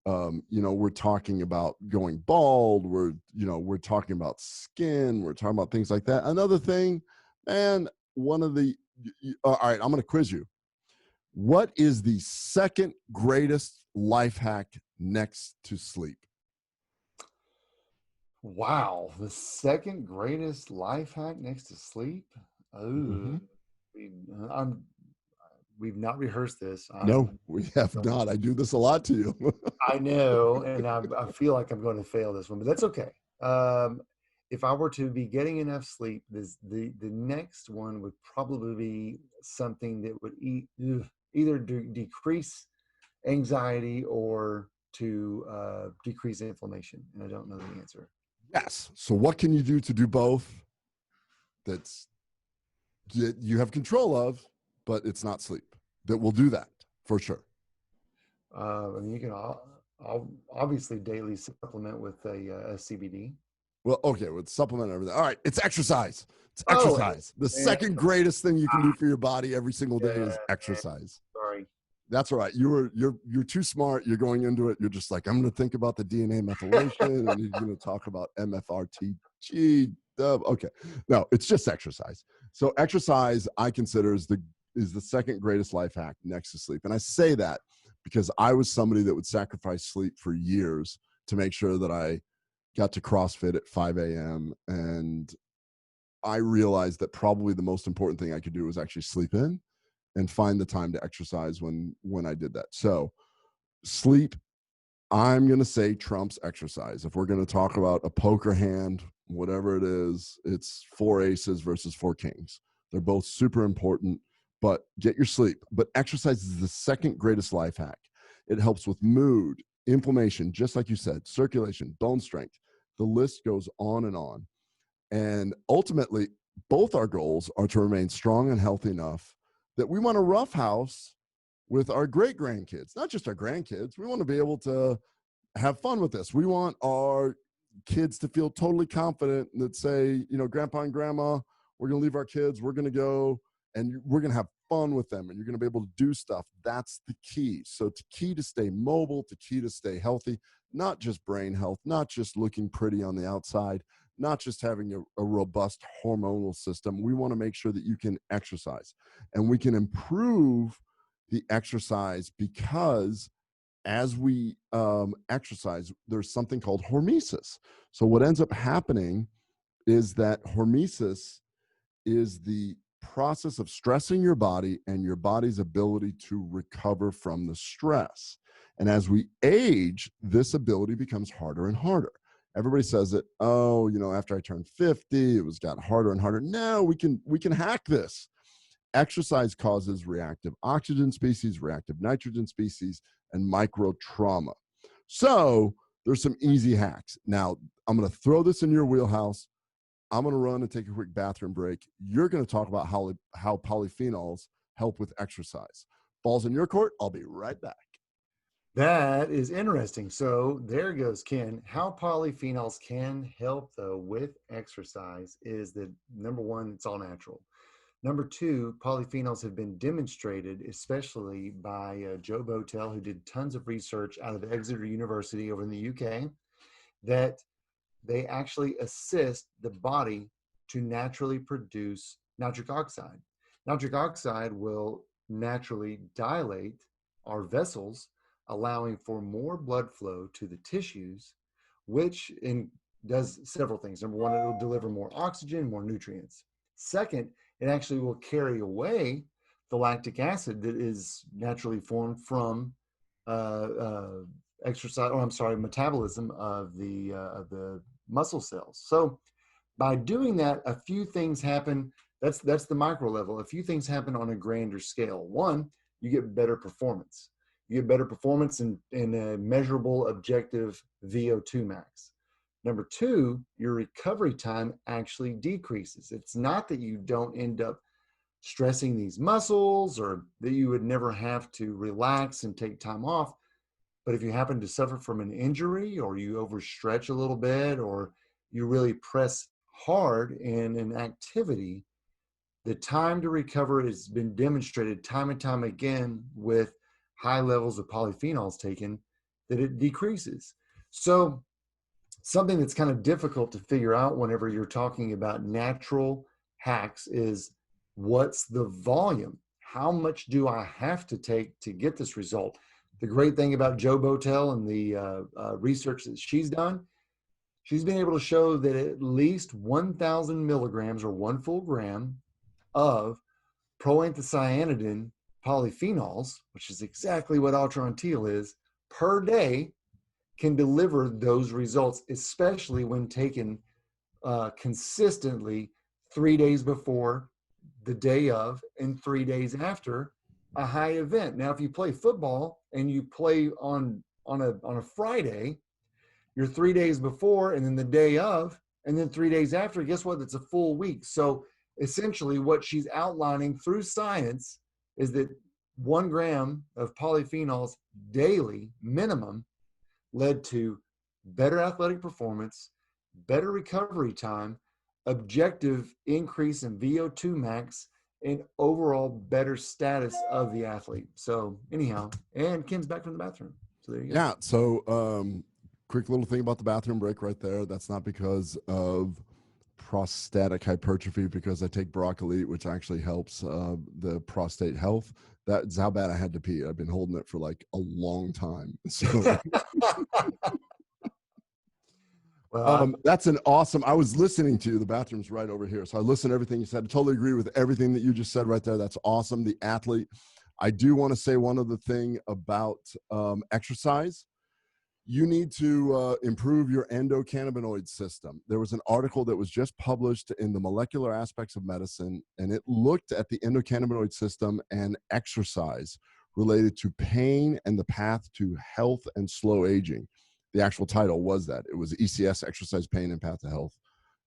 we're talking about going bald. We're talking about skin. We're talking about things like that. Another thing, man, all right, I'm going to quiz you. What is the second greatest life hack next to sleep? Wow. The second greatest life hack next to sleep? Oh, we've not rehearsed this. No, we have not. I do this a lot to you. I know, and I feel like I'm going to fail this one, but that's okay. If I were to be getting enough sleep, the next one would probably be something that would either decrease anxiety or to decrease inflammation, and I don't know the answer. Yes. So what can you do to do both that you have control of, but it's not sleep, that will do that for sure? I mean, you can obviously daily supplement with a CBD. Well, okay, with supplement and everything. All right, it's exercise. It's exercise. The second greatest thing you can do for your body every single day is exercise. Sorry. That's all right. You're too smart. You're going into it. You're just like, I'm going to think about the DNA methylation, and you're going to talk about MFRTG. Okay, no, it's just exercise. So exercise, I consider is the second greatest life hack next to sleep. And I say that because I was somebody that would sacrifice sleep for years to make sure that I got to CrossFit at 5 a.m. and I realized that probably the most important thing I could do was actually sleep in and find the time to exercise when I did that. So sleep, I'm going to say, trumps exercise. If we're going to talk about a poker hand, whatever it is, it's 4 aces versus 4 kings. They're both super important, but get your sleep. But exercise is the second greatest life hack. It helps with mood, inflammation, just like you said, circulation, bone strength. The list goes on and on. And ultimately, both our goals are to remain strong and healthy enough that we want to roughhouse with our great grandkids, not just our grandkids. We want to be able to have fun with this. We want our kids to feel totally confident that say, you know, grandpa and grandma, we're going to leave our kids, we're going to go and we're going to have fun with them and you're going to be able to do stuff. That's the key. So the key to stay mobile, the key to stay healthy, not just brain health, not just looking pretty on the outside, not just having a robust hormonal system. We want to make sure that you can exercise and we can improve the exercise because as we exercise, there's something called hormesis. So what ends up happening is that hormesis is the process of stressing your body and your body's ability to recover from the stress. And as we age, this ability becomes harder and harder. Everybody says that, oh, you know, after I turned 50, it got harder and harder. No, we can hack this. Exercise causes reactive oxygen species, reactive nitrogen species, and micro trauma. So there's some easy hacks. Now, I'm going to throw this in your wheelhouse. I'm going to run and take a quick bathroom break. You're going to talk about how polyphenols help with exercise. Ball's in your court. I'll be right back. That is interesting. So there goes Ken. How polyphenols can help though with exercise is that number one, it's all natural. Number two, polyphenols have been demonstrated, especially by Joe Botel, who did tons of research out of Exeter University over in the UK, that they actually assist the body to naturally produce nitric oxide. Nitric oxide will naturally dilate our vessels, allowing for more blood flow to the tissues, which does several things. Number one, it will deliver more oxygen, more nutrients. Second, it actually will carry away the lactic acid that is naturally formed from metabolism of the muscle cells. So by doing that, a few things happen. That's the micro level. A few things happen on a grander scale. One, you get better performance. You get better performance in a measurable, objective VO2 max. Number two, your recovery time actually decreases. It's not that you don't end up stressing these muscles or that you would never have to relax and take time off. But if you happen to suffer from an injury or you overstretch a little bit or you really press hard in an activity, the time to recover has been demonstrated time and time again with high levels of polyphenols taken that it decreases. So something that's kind of difficult to figure out whenever you're talking about natural hacks is what's the volume? How much do I have to take to get this result? The great thing about Joe Botel and the research that she's done, she's been able to show that at least 1,000 milligrams or 1 full gram of proanthocyanidin polyphenols, which is exactly what Ultra-Untitled is, per day can deliver those results, especially when taken consistently 3 days before, the day of, and 3 days after a high event. Now, if you play football and you play on a Friday, you're 3 days before and then the day of, and then 3 days after, guess what? It's a full week. So essentially what she's outlining through science is that 1 gram of polyphenols daily minimum led to better athletic performance, better recovery time, objective increase in VO2 max, and overall better status of the athlete. So anyhow, and Ken's back from the bathroom. So there you go. Yeah. So quick little thing about the bathroom break right there. That's not because of prostatic hypertrophy, because I take broccoli, which actually helps the prostate health. That's how bad I had to pee. I've been holding it for like a long time. So Well, That's an awesome, I was listening to you. The bathroom's right over here. So I listened to everything you said. I totally agree with everything that you just said right there. That's awesome. The athlete. I do want to say one other thing about exercise. You need to improve your endocannabinoid system. There was an article that was just published in the Molecular Aspects of Medicine, and it looked at the endocannabinoid system and exercise related to pain and the path to health and slow aging. The actual title was that. It was ECS, Exercise, Pain, and Path to Health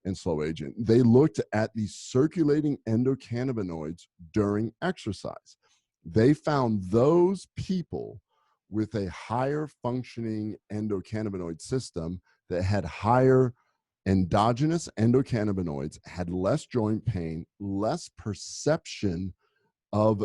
and Slow Aging. They looked at the circulating endocannabinoids during exercise. They found those people with a higher functioning endocannabinoid system that had higher endogenous endocannabinoids, had less joint pain, less perception of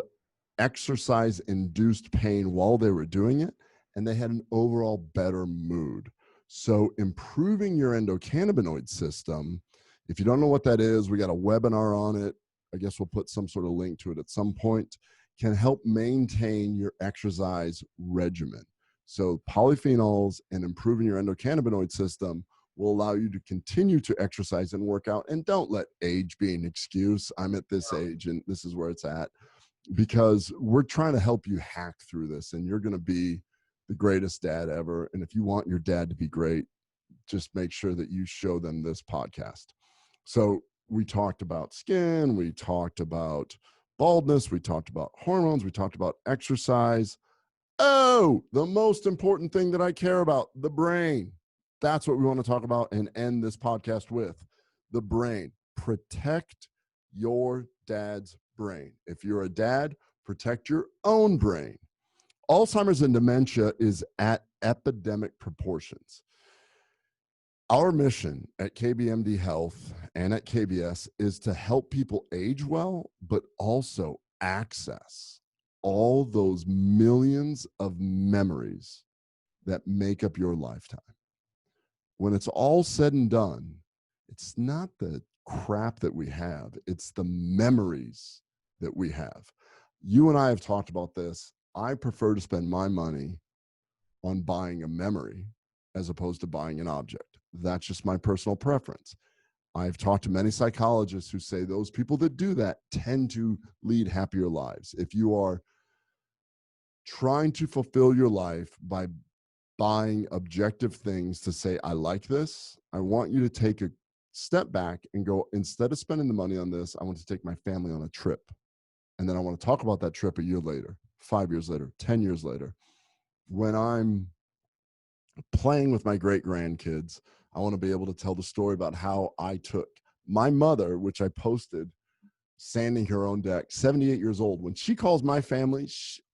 exercise induced pain while they were doing it, and they had an overall better mood. So improving your endocannabinoid system, if you don't know what that is, we got a webinar on it. I guess we'll put some sort of link to it at some point, can help maintain your exercise regimen. So polyphenols and improving your endocannabinoid system will allow you to continue to exercise and work out. And don't let age be an excuse. I'm at this age and this is where it's at, because we're trying to help you hack through this, and you're going to be the greatest dad ever. And if you want your dad to be great, just make sure that you show them this podcast. So we talked about skin, we talked about baldness, we talked about hormones, we talked about exercise. Oh, the most important thing that I care about, the brain. That's what we want to talk about and end this podcast with. The brain. Protect your dad's brain. If you're a dad, protect your own brain. Alzheimer's and dementia is at epidemic proportions. Our mission at KBMD Health and at KBS is to help people age well, but also access all those millions of memories that make up your lifetime. When it's all said and done, it's not the crap that we have, it's the memories that we have. You and I have talked about this. I prefer to spend my money on buying a memory as opposed to buying an object. That's just my personal preference. I've talked to many psychologists who say those people that do that tend to lead happier lives. If you are trying to fulfill your life by buying objective things to say, I like this, I want you to take a step back and go, instead of spending the money on this, I want to take my family on a trip. And then I want to talk about that trip a year later, 5 years later, 10 years later. When I'm playing with my great grandkids, I want to be able to tell the story about how I took my mother, which I posted, sanding her own deck, 78 years old. When she calls my family,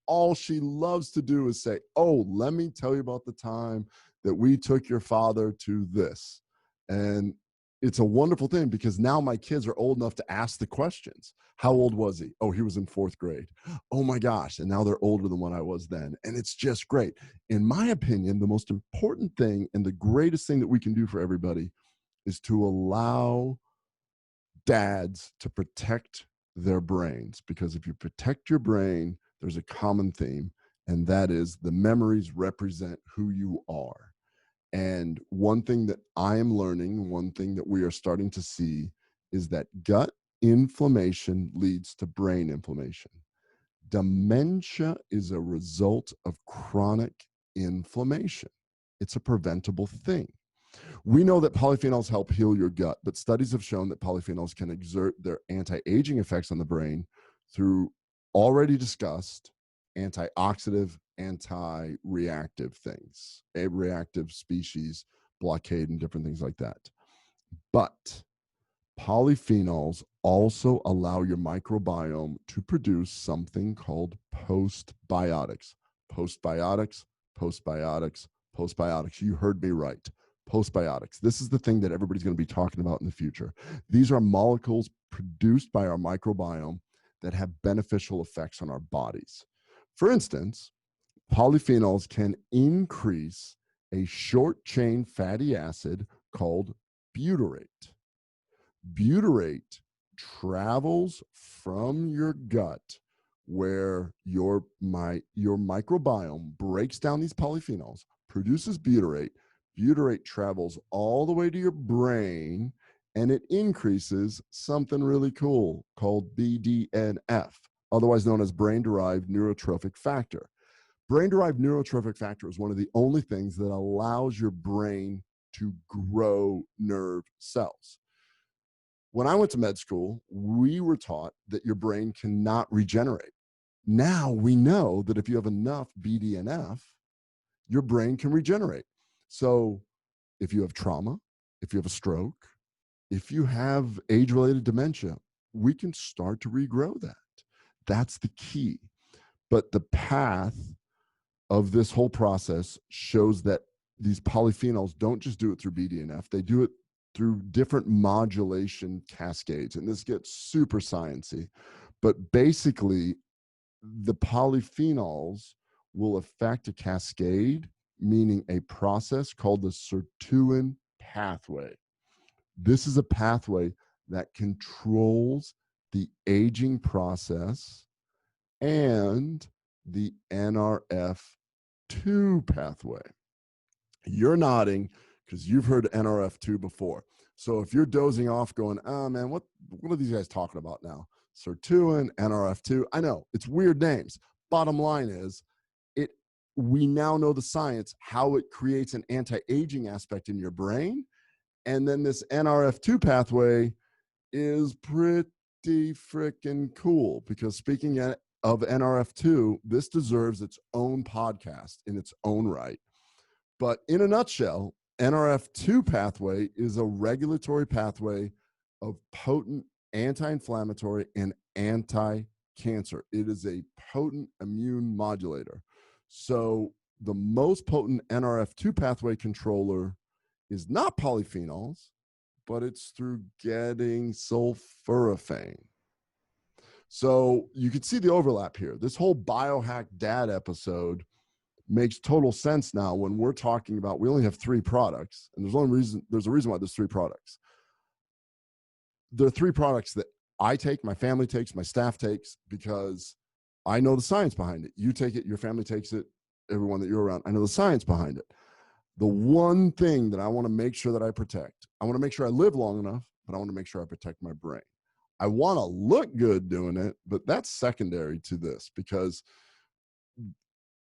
all she loves to do is say, oh, let me tell you about the time that we took your father to this. And it's a wonderful thing because now my kids are old enough to ask the questions. How old was he? Oh, he was in 4th grade. Oh my gosh. And now they're older than what I was then. And it's just great. In my opinion, the most important thing and the greatest thing that we can do for everybody is to allow dads to protect their brains, because if you protect your brain, there's a common theme, and that is the memories represent who you are. And one thing that I am learning, one thing that we are starting to see is that gut inflammation leads to brain inflammation. Dementia is a result of chronic inflammation. It's a preventable thing. We know that polyphenols help heal your gut, but studies have shown that polyphenols can exert their anti-aging effects on the brain through already discussed antioxidant, anti-reactive things, a reactive species, blockade, and different things like that. But polyphenols also allow your microbiome to produce something called postbiotics. Postbiotics, postbiotics, postbiotics. You heard me right. Postbiotics. This is the thing that everybody's going to be talking about in the future. These are molecules produced by our microbiome that have beneficial effects on our bodies. For instance, polyphenols can increase a short chain fatty acid called butyrate. Butyrate travels from your gut, where your microbiome breaks down these polyphenols, produces butyrate. Butyrate travels all the way to your brain, and it increases something really cool called BDNF, otherwise known as brain-derived neurotrophic factor. Brain-derived neurotrophic factor is one of the only things that allows your brain to grow nerve cells. When I went to med school, we were taught that your brain cannot regenerate. Now we know that if you have enough BDNF, your brain can regenerate. So if you have trauma, if you have a stroke, if you have age-related dementia, we can start to regrow that. That's the key. But the path of this whole process shows that these polyphenols don't just do it through BDNF, they do it through different modulation cascades. And this gets super sciencey, but basically the polyphenols will affect a cascade, meaning a process called the sirtuin pathway. This is a pathway that controls the aging process and the NRF2 pathway. You're nodding because you've heard NRF2 before. So if you're dozing off going, oh man, what are these guys talking about now? Sirtuin, NRF2. I know, it's weird names. Bottom line is, we now know the science, how it creates an anti-aging aspect in your brain. And then this NRF2 pathway is pretty freaking cool, because speaking of NRF2, this deserves its own podcast in its own right. But in a nutshell, NRF2 pathway is a regulatory pathway of potent anti-inflammatory and anti-cancer. It is a potent immune modulator. So the most potent NRF2 pathway controller is not polyphenols, but it's through getting sulforaphane. So you can see the overlap here. This whole Biohack Dad episode makes total sense now when we're talking about, we only have 3 products, and there's a reason why there's 3 products. There are 3 products that I take, my family takes, my staff takes, because I know the science behind it. You take it, your family takes it, everyone that you're around. I know the science behind it. The one thing that I want to make sure that I protect, I want to make sure I live long enough, but I want to make sure I protect my brain. I want to look good doing it, but that's secondary to this, because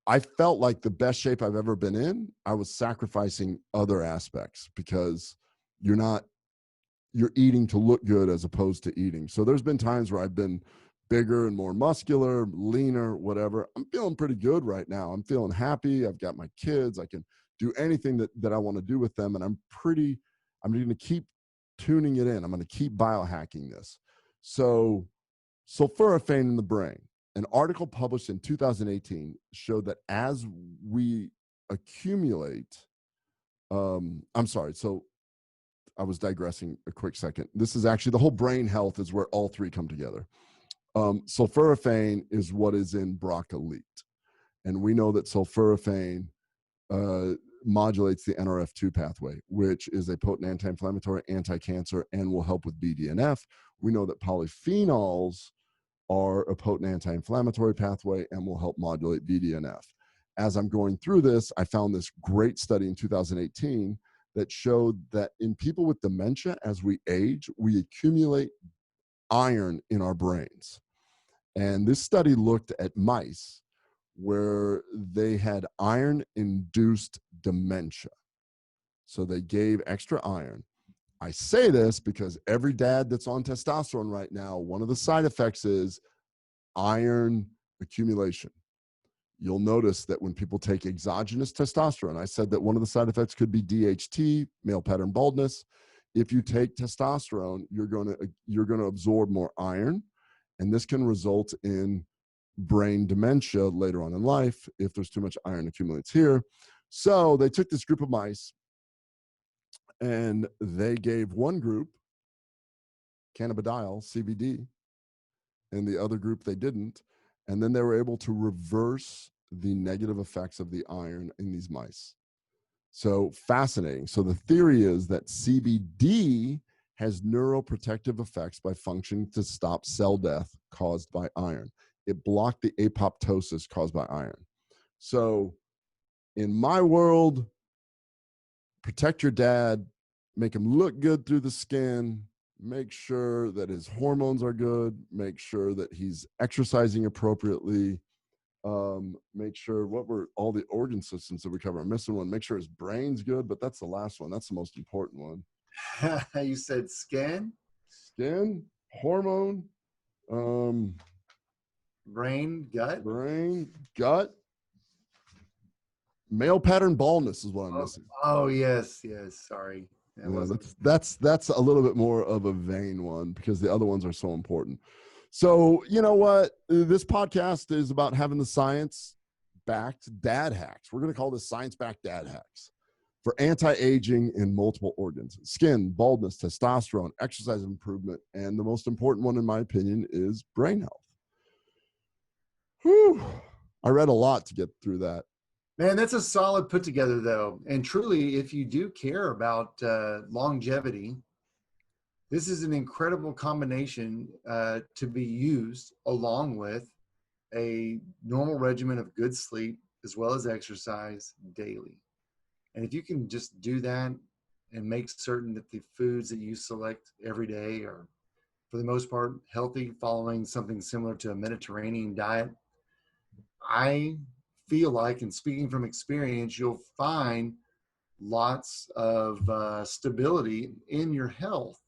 I felt like the best shape I've ever been in, I was sacrificing other aspects, because you're eating to look good as opposed to eating. So there's been times where I've been bigger and more muscular, leaner, whatever. I'm feeling pretty good right now. I'm feeling happy. I've got my kids. I can do anything that I want to do with them. And I'm going to keep tuning it in. I'm going to keep biohacking this. So sulforaphane in the brain. An article published in 2018 showed that as we accumulate, so I was digressing a quick second. This is actually, the whole brain health is where all 3 come together. Sulforaphane is what is in broccoli. And we know that sulforaphane modulates the NRF2 pathway, which is a potent anti-inflammatory, anti-cancer, and will help with BDNF. We know that polyphenols are a potent anti-inflammatory pathway and will help modulate BDNF. As I'm going through this, I found this great study in 2018 that showed that in people with dementia, as we age, we accumulate iron in our brains. And this study looked at mice where they had iron-induced dementia. So they gave extra iron. I say this because every dad that's on testosterone right now, one of the side effects is iron accumulation. You'll notice that when people take exogenous testosterone, I said that one of the side effects could be DHT, male pattern baldness. If you take testosterone, you're going to absorb more iron, and this can result in brain dementia later on in life if there's too much iron accumulates here. So they took this group of mice and they gave one group cannabidiol, CBD, and the other group they didn't. And then they were able to reverse the negative effects of the iron in these mice. So fascinating. So the theory is that CBD has neuroprotective effects by functioning to stop cell death caused by iron. It blocked the apoptosis caused by iron. So in my world, protect your dad, make him look good through the skin, make sure that his hormones are good, make sure that he's exercising appropriately, make sure what were all the organ systems that we cover. I'm missing one. Make sure his brain's good, but that's the last one. That's the most important one. You said skin, hormone, brain, gut, male pattern baldness is what I'm missing. Oh yes. Sorry. That's a little bit more of a vain one because the other ones are so important. So, you know what? This podcast is about having the science-backed dad hacks. We're going to call this science-backed dad hacks for anti-aging in multiple organs: skin, baldness, testosterone, exercise improvement, and the most important one, in my opinion, is brain health. Whew. I read a lot to get through that. Man, that's a solid put together, though. And truly, if you do care about longevity, this is an incredible combination to be used along with a normal regimen of good sleep as well as exercise daily. And if you can just do that and make certain that the foods that you select every day are, for the most part, healthy, following something similar to a Mediterranean diet, I feel like, and speaking from experience, you'll find lots of stability in your health,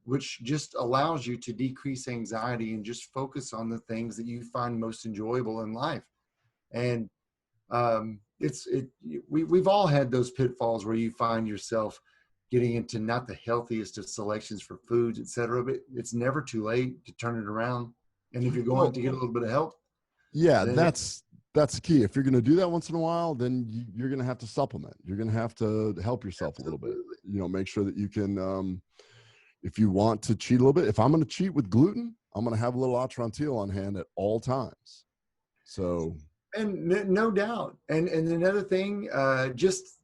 which just allows you to decrease anxiety and just focus on the things that you find most enjoyable in life. And we've all had those pitfalls where you find yourself getting into not the healthiest of selections for foods, et cetera, but it's never too late to turn it around. And if you're going to get a little bit of help. Yeah, that's the key. If you're going to do that once in a while, then you're going to have to supplement. You're going to have to help yourself a little bit, make sure that you can, if you want to cheat a little bit. If I'm going to cheat with gluten, I'm going to have a little Atrantil on hand at all times. So, and no doubt. And another thing, just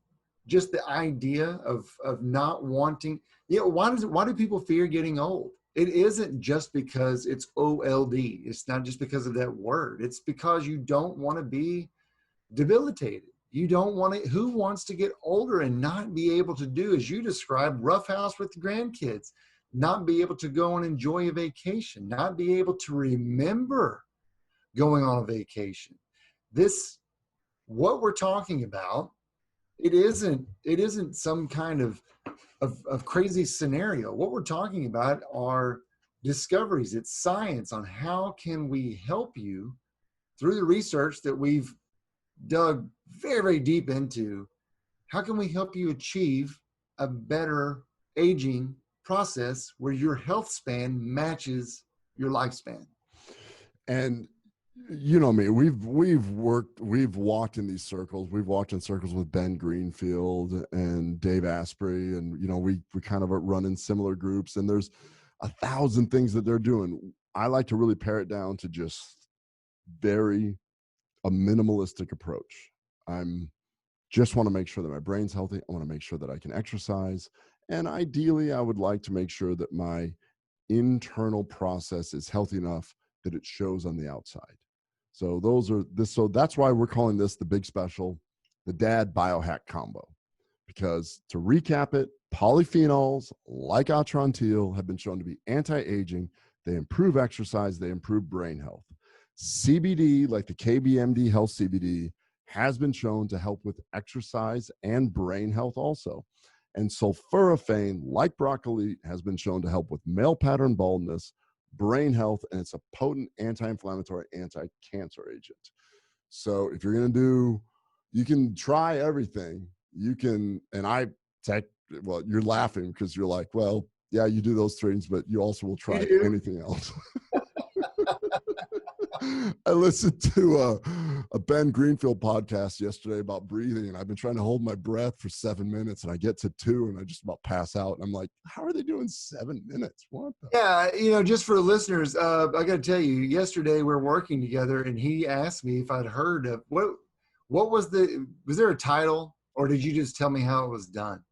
the idea of not wanting, why do people fear getting old? It isn't just because it's OLD. It's not just because of that word. It's because you don't want to be debilitated. You don't want to, who wants to get older and not be able to do, as you described, roughhouse with the grandkids, not be able to go and enjoy a vacation, not be able to remember going on a vacation. What we're talking about, it isn't some kind of crazy scenario. What we're talking about are discoveries. It's science on how can we help you through the research that we've dug very, very deep into. How can we help you achieve a better aging process where your health span matches your lifespan? And you know me, we've walked in these circles. We've walked in circles with Ben Greenfield and Dave Asprey, and we kind of run in similar groups, and there's 1,000 things that they're doing. I like to really pare it down to just a minimalistic approach. Just want to make sure that my brain's healthy. I want to make sure that I can exercise, and ideally I would like to make sure that my internal process is healthy enough that it shows on the outside. So that's why we're calling this the big special, the Dad Biohack Combo. Because to recap it, polyphenols like Atrantil have been shown to be anti-aging. They improve exercise. They improve brain health. CBD, like the KBMD Health CBD, has been shown to help with exercise and brain health also. And sulforaphane, like broccoli, has been shown to help with male pattern baldness, brain health, and it's a potent anti-inflammatory, anti-cancer agent. So if you're going to do, you can try everything. You can, you're laughing because you're like, well, yeah, you do those things, but you also will try anything else. I listened to a Ben Greenfield podcast yesterday about breathing, and I've been trying to hold my breath for 7 minutes, and I get to 2 and I just about pass out. And I'm like, how are they doing 7 minutes? What the? Yeah, just for listeners, I got to tell you, yesterday we were working together, and he asked me if I'd heard of what was there a title, or did you just tell me how it was done?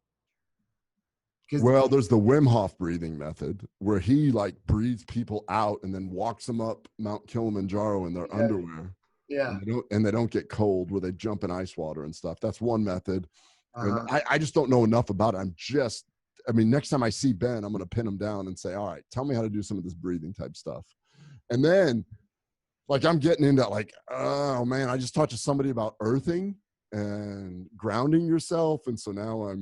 Well, there's the Wim Hof breathing method where he breathes people out and then walks them up Mount Kilimanjaro in their underwear. Yeah. And they don't get cold, where they jump in ice water and stuff. That's one method. And Uh-huh. I just don't know enough about it. I mean, next time I see Ben, I'm going to pin him down and say, all right, tell me how to do some of this breathing type stuff. And then like I'm getting into like, oh man, I just talked to somebody about earthing and grounding yourself. And so now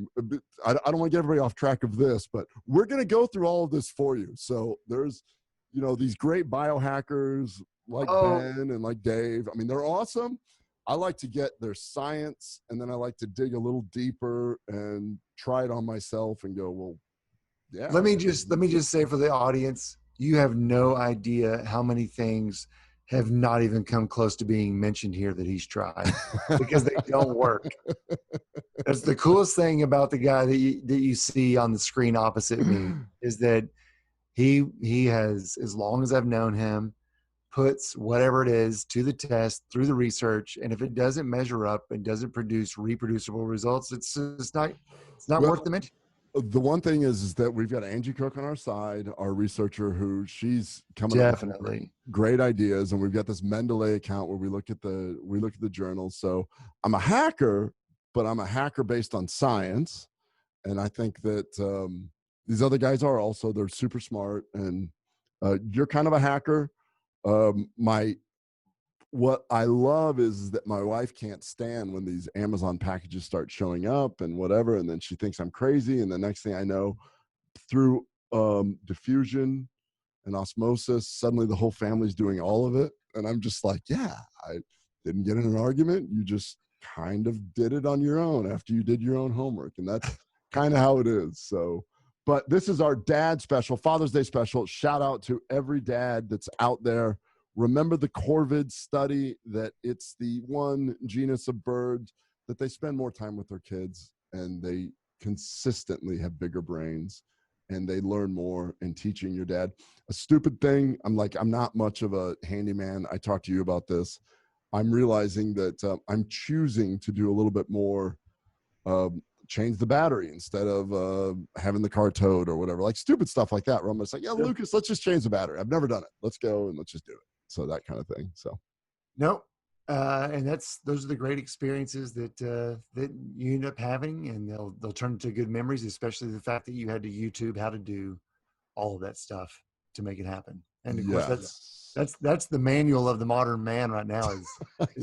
I don't want to get everybody off track of this, but we're going to go through all of this for you. So there's, these great biohackers like Ben and like Dave. I mean, they're awesome. I like to get their science, and then I like to dig a little deeper and try it on myself and go, well, yeah. Let me just say for the audience, you have no idea how many things have not even come close to being mentioned here that he's tried because they don't work. That's the coolest thing about the guy that you see on the screen opposite me is that he has, as long as I've known him, puts whatever it is to the test through the research, and if it doesn't measure up and doesn't produce reproducible results, it's not worth the mention. The one thing is that we've got Angie Cook on our side, our researcher, who she's coming Definitely up with great ideas, and we've got this Mendeley account where we look at the journals. So I'm a hacker, but I'm a hacker based on science, and I think that these other guys are also. They're super smart, and you're kind of a hacker. What I love is that my wife can't stand when these Amazon packages start showing up and whatever, and then she thinks I'm crazy. And the next thing I know, through diffusion and osmosis, suddenly the whole family's doing all of it. And I'm just like, yeah, I didn't get in an argument. You just kind of did it on your own after you did your own homework. And that's kind of how it is. So, but this is our dad special, Father's Day special. Shout out to every dad that's out there. Remember the Corvids study, that it's the one genus of birds that they spend more time with their kids and they consistently have bigger brains and they learn more in teaching your dad. A stupid thing, I'm not much of a handyman. I talked to you about this. I'm realizing that I'm choosing to do a little bit more, change the battery instead of having the car towed or whatever, like stupid stuff like that, where I'm just like, yeah, Lucas, let's just change the battery. I've never done it. Let's go and let's just do it. So that kind of thing. So, no, and those are the great experiences that you end up having, and they'll turn into good memories. Especially the fact that you had to YouTube how to do all of that stuff to make it happen. And of course, that's the manual of the modern man right now is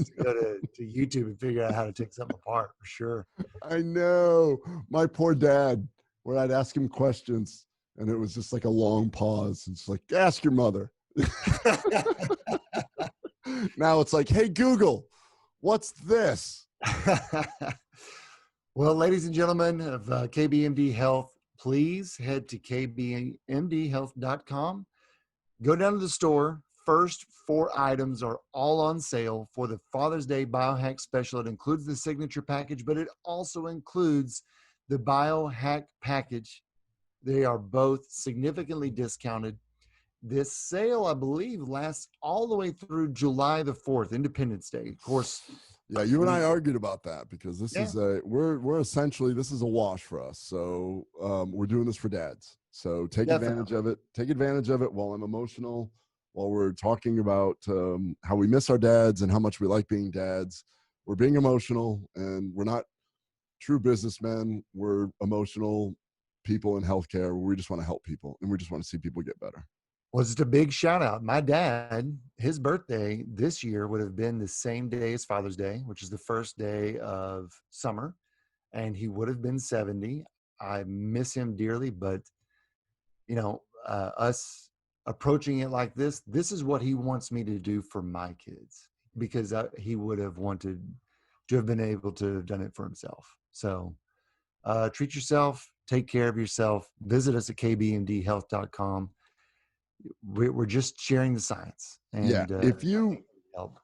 to go to YouTube and figure out how to take something apart for sure. I know my poor dad, where I'd ask him questions and it was just like a long pause. It's like, ask your mother. Now it's like, hey, Google, what's this? Well, ladies and gentlemen of KBMD Health, please head to kbmdhealth.com. Go down to the store. First 4 items are all on sale for the Father's Day Biohack Special. It includes the signature package, but it also includes the Biohack Package. They are both significantly discounted. This sale, I believe, lasts all the way through July the 4th, Independence Day. Of course. Yeah, you and I argued about that because this is we're essentially, this is a wash for us. So we're doing this for dads. So take advantage of it. Take advantage of it while I'm emotional, while we're talking about how we miss our dads and how much we like being dads. We're being emotional, and we're not true businessmen. We're emotional people in healthcare. We just want to help people, and we just want to see people get better. Well, just a big shout out. My dad, his birthday this year would have been the same day as Father's Day, which is the first day of summer, and he would have been 70. I miss him dearly, but us approaching it like this is what he wants me to do for my kids, because he would have wanted to have been able to have done it for himself. So treat yourself, take care of yourself, visit us at kbmdhealth.com. We're just sharing the science. And if you help.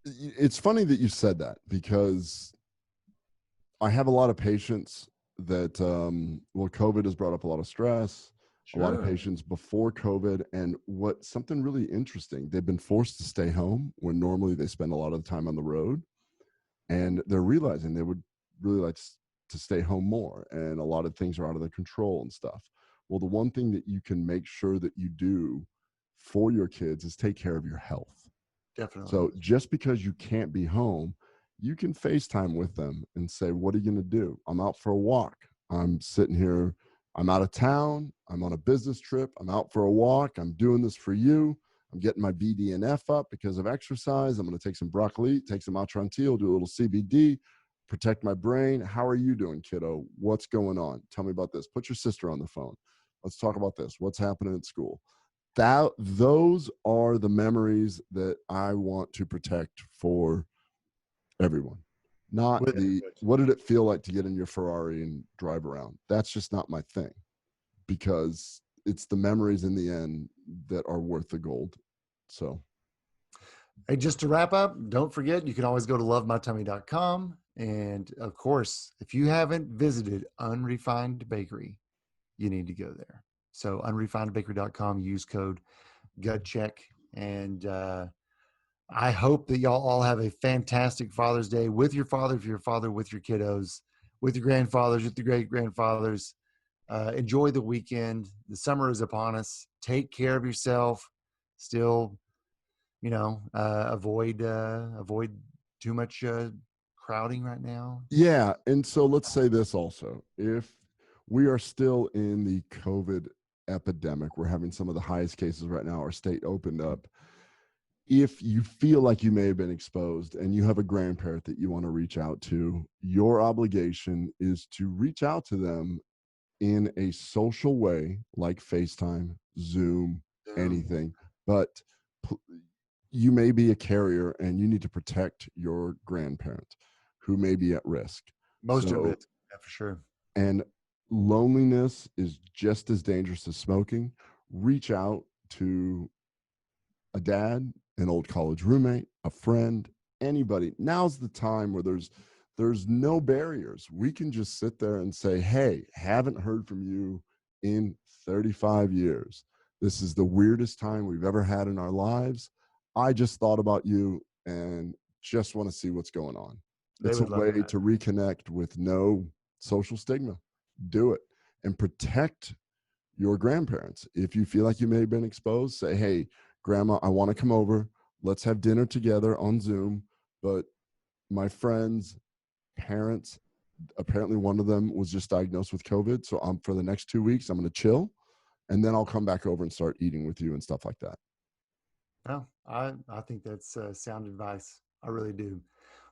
It's funny that you said that, because I have a lot of patients that COVID has brought up a lot of stress. Sure. A lot of patients before COVID, and something really interesting, they've been forced to stay home when normally they spend a lot of the time on the road, and they're realizing they would really like to stay home more, and a lot of things are out of their control and stuff. Well, the one thing that you can make sure that you do for your kids is take care of your health. Definitely. So just because you can't be home, you can FaceTime with them and say, what are you going to do? I'm out for a walk. I'm sitting here. I'm out of town. I'm on a business trip. I'm out for a walk. I'm doing this for you. I'm getting my BDNF up because of exercise. I'm going to take some broccoli, take some Atrantil, do a little CBD, protect my brain. How are you doing, kiddo? What's going on? Tell me about this. Put your sister on the phone. Let's talk about this. What's happening at school? Those are the memories that I want to protect for everyone. Not what did it feel like to get in your Ferrari and drive around? That's just not my thing, because it's the memories in the end that are worth the gold. So, hey, just to wrap up, don't forget, you can always go to lovemytummy.com. And of course, if you haven't visited Unrefined Bakery, you need to go there. So unrefinedbakery.com, use code GUTCHECK. And I hope that y'all all have a fantastic Father's Day with your father, if you're a father, with your kiddos, with your grandfathers, with your great-grandfathers. Enjoy the weekend. The summer is upon us. Take care of yourself. Still, avoid too much crowding right now. Yeah. And so let's say this also. If we are still in the COVID epidemic, we're having some of the highest cases right now, our state opened up. If you feel like you may have been exposed and you have a grandparent that you want to reach out to, your obligation is to reach out to them in a social way, like FaceTime, Zoom, anything. But you may be a carrier and you need to protect your grandparent who may be at risk. Most at risk, yeah, for sure. And loneliness is just as dangerous as smoking. Reach out to a dad, an old college roommate, a friend, anybody. Now's the time where there's no barriers. We can just sit there and say, hey, haven't heard from you in 35 years. This is the weirdest time we've ever had in our lives. I just thought about you and just want to see what's going on. It's a way to reconnect with no social stigma. Do it and protect your grandparents. If you feel like you may have been exposed, say, hey, Grandma, I want to come over. Let's have dinner together on Zoom. But my friends' parents, apparently one of them was just diagnosed with COVID. So for the next 2 weeks, I'm going to chill. And then I'll come back over and start eating with you and stuff like that. Well, I think that's sound advice. I really do.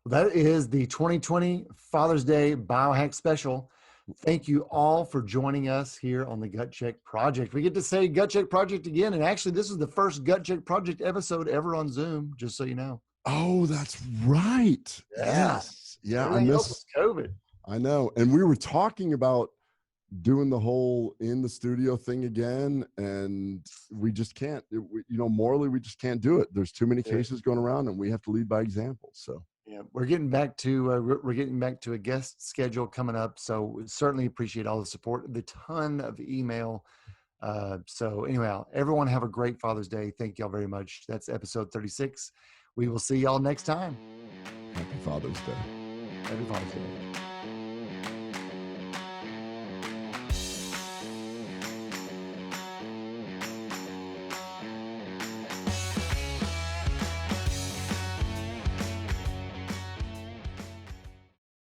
Well, that is the 2020 Father's Day Biohack Special. Thank you all for joining us here on the Gut Check Project. We get to say Gut Check Project again. And actually, this is the first Gut Check Project episode ever on Zoom, just so you know. Oh, that's right. Yeah. Yes. Yeah. Everything else was COVID. I know. And we were talking about doing the whole in the studio thing again. And we just can't, morally, we just can't do it. There's too many cases going around and we have to lead by example. So. Yeah, we're getting back to a guest schedule coming up, so we certainly appreciate all the support, the ton of email. So anyhow, everyone have a great Father's Day. Thank y'all very much. That's episode 36. We will see y'all next time. Happy Father's Day. Happy Father's Day.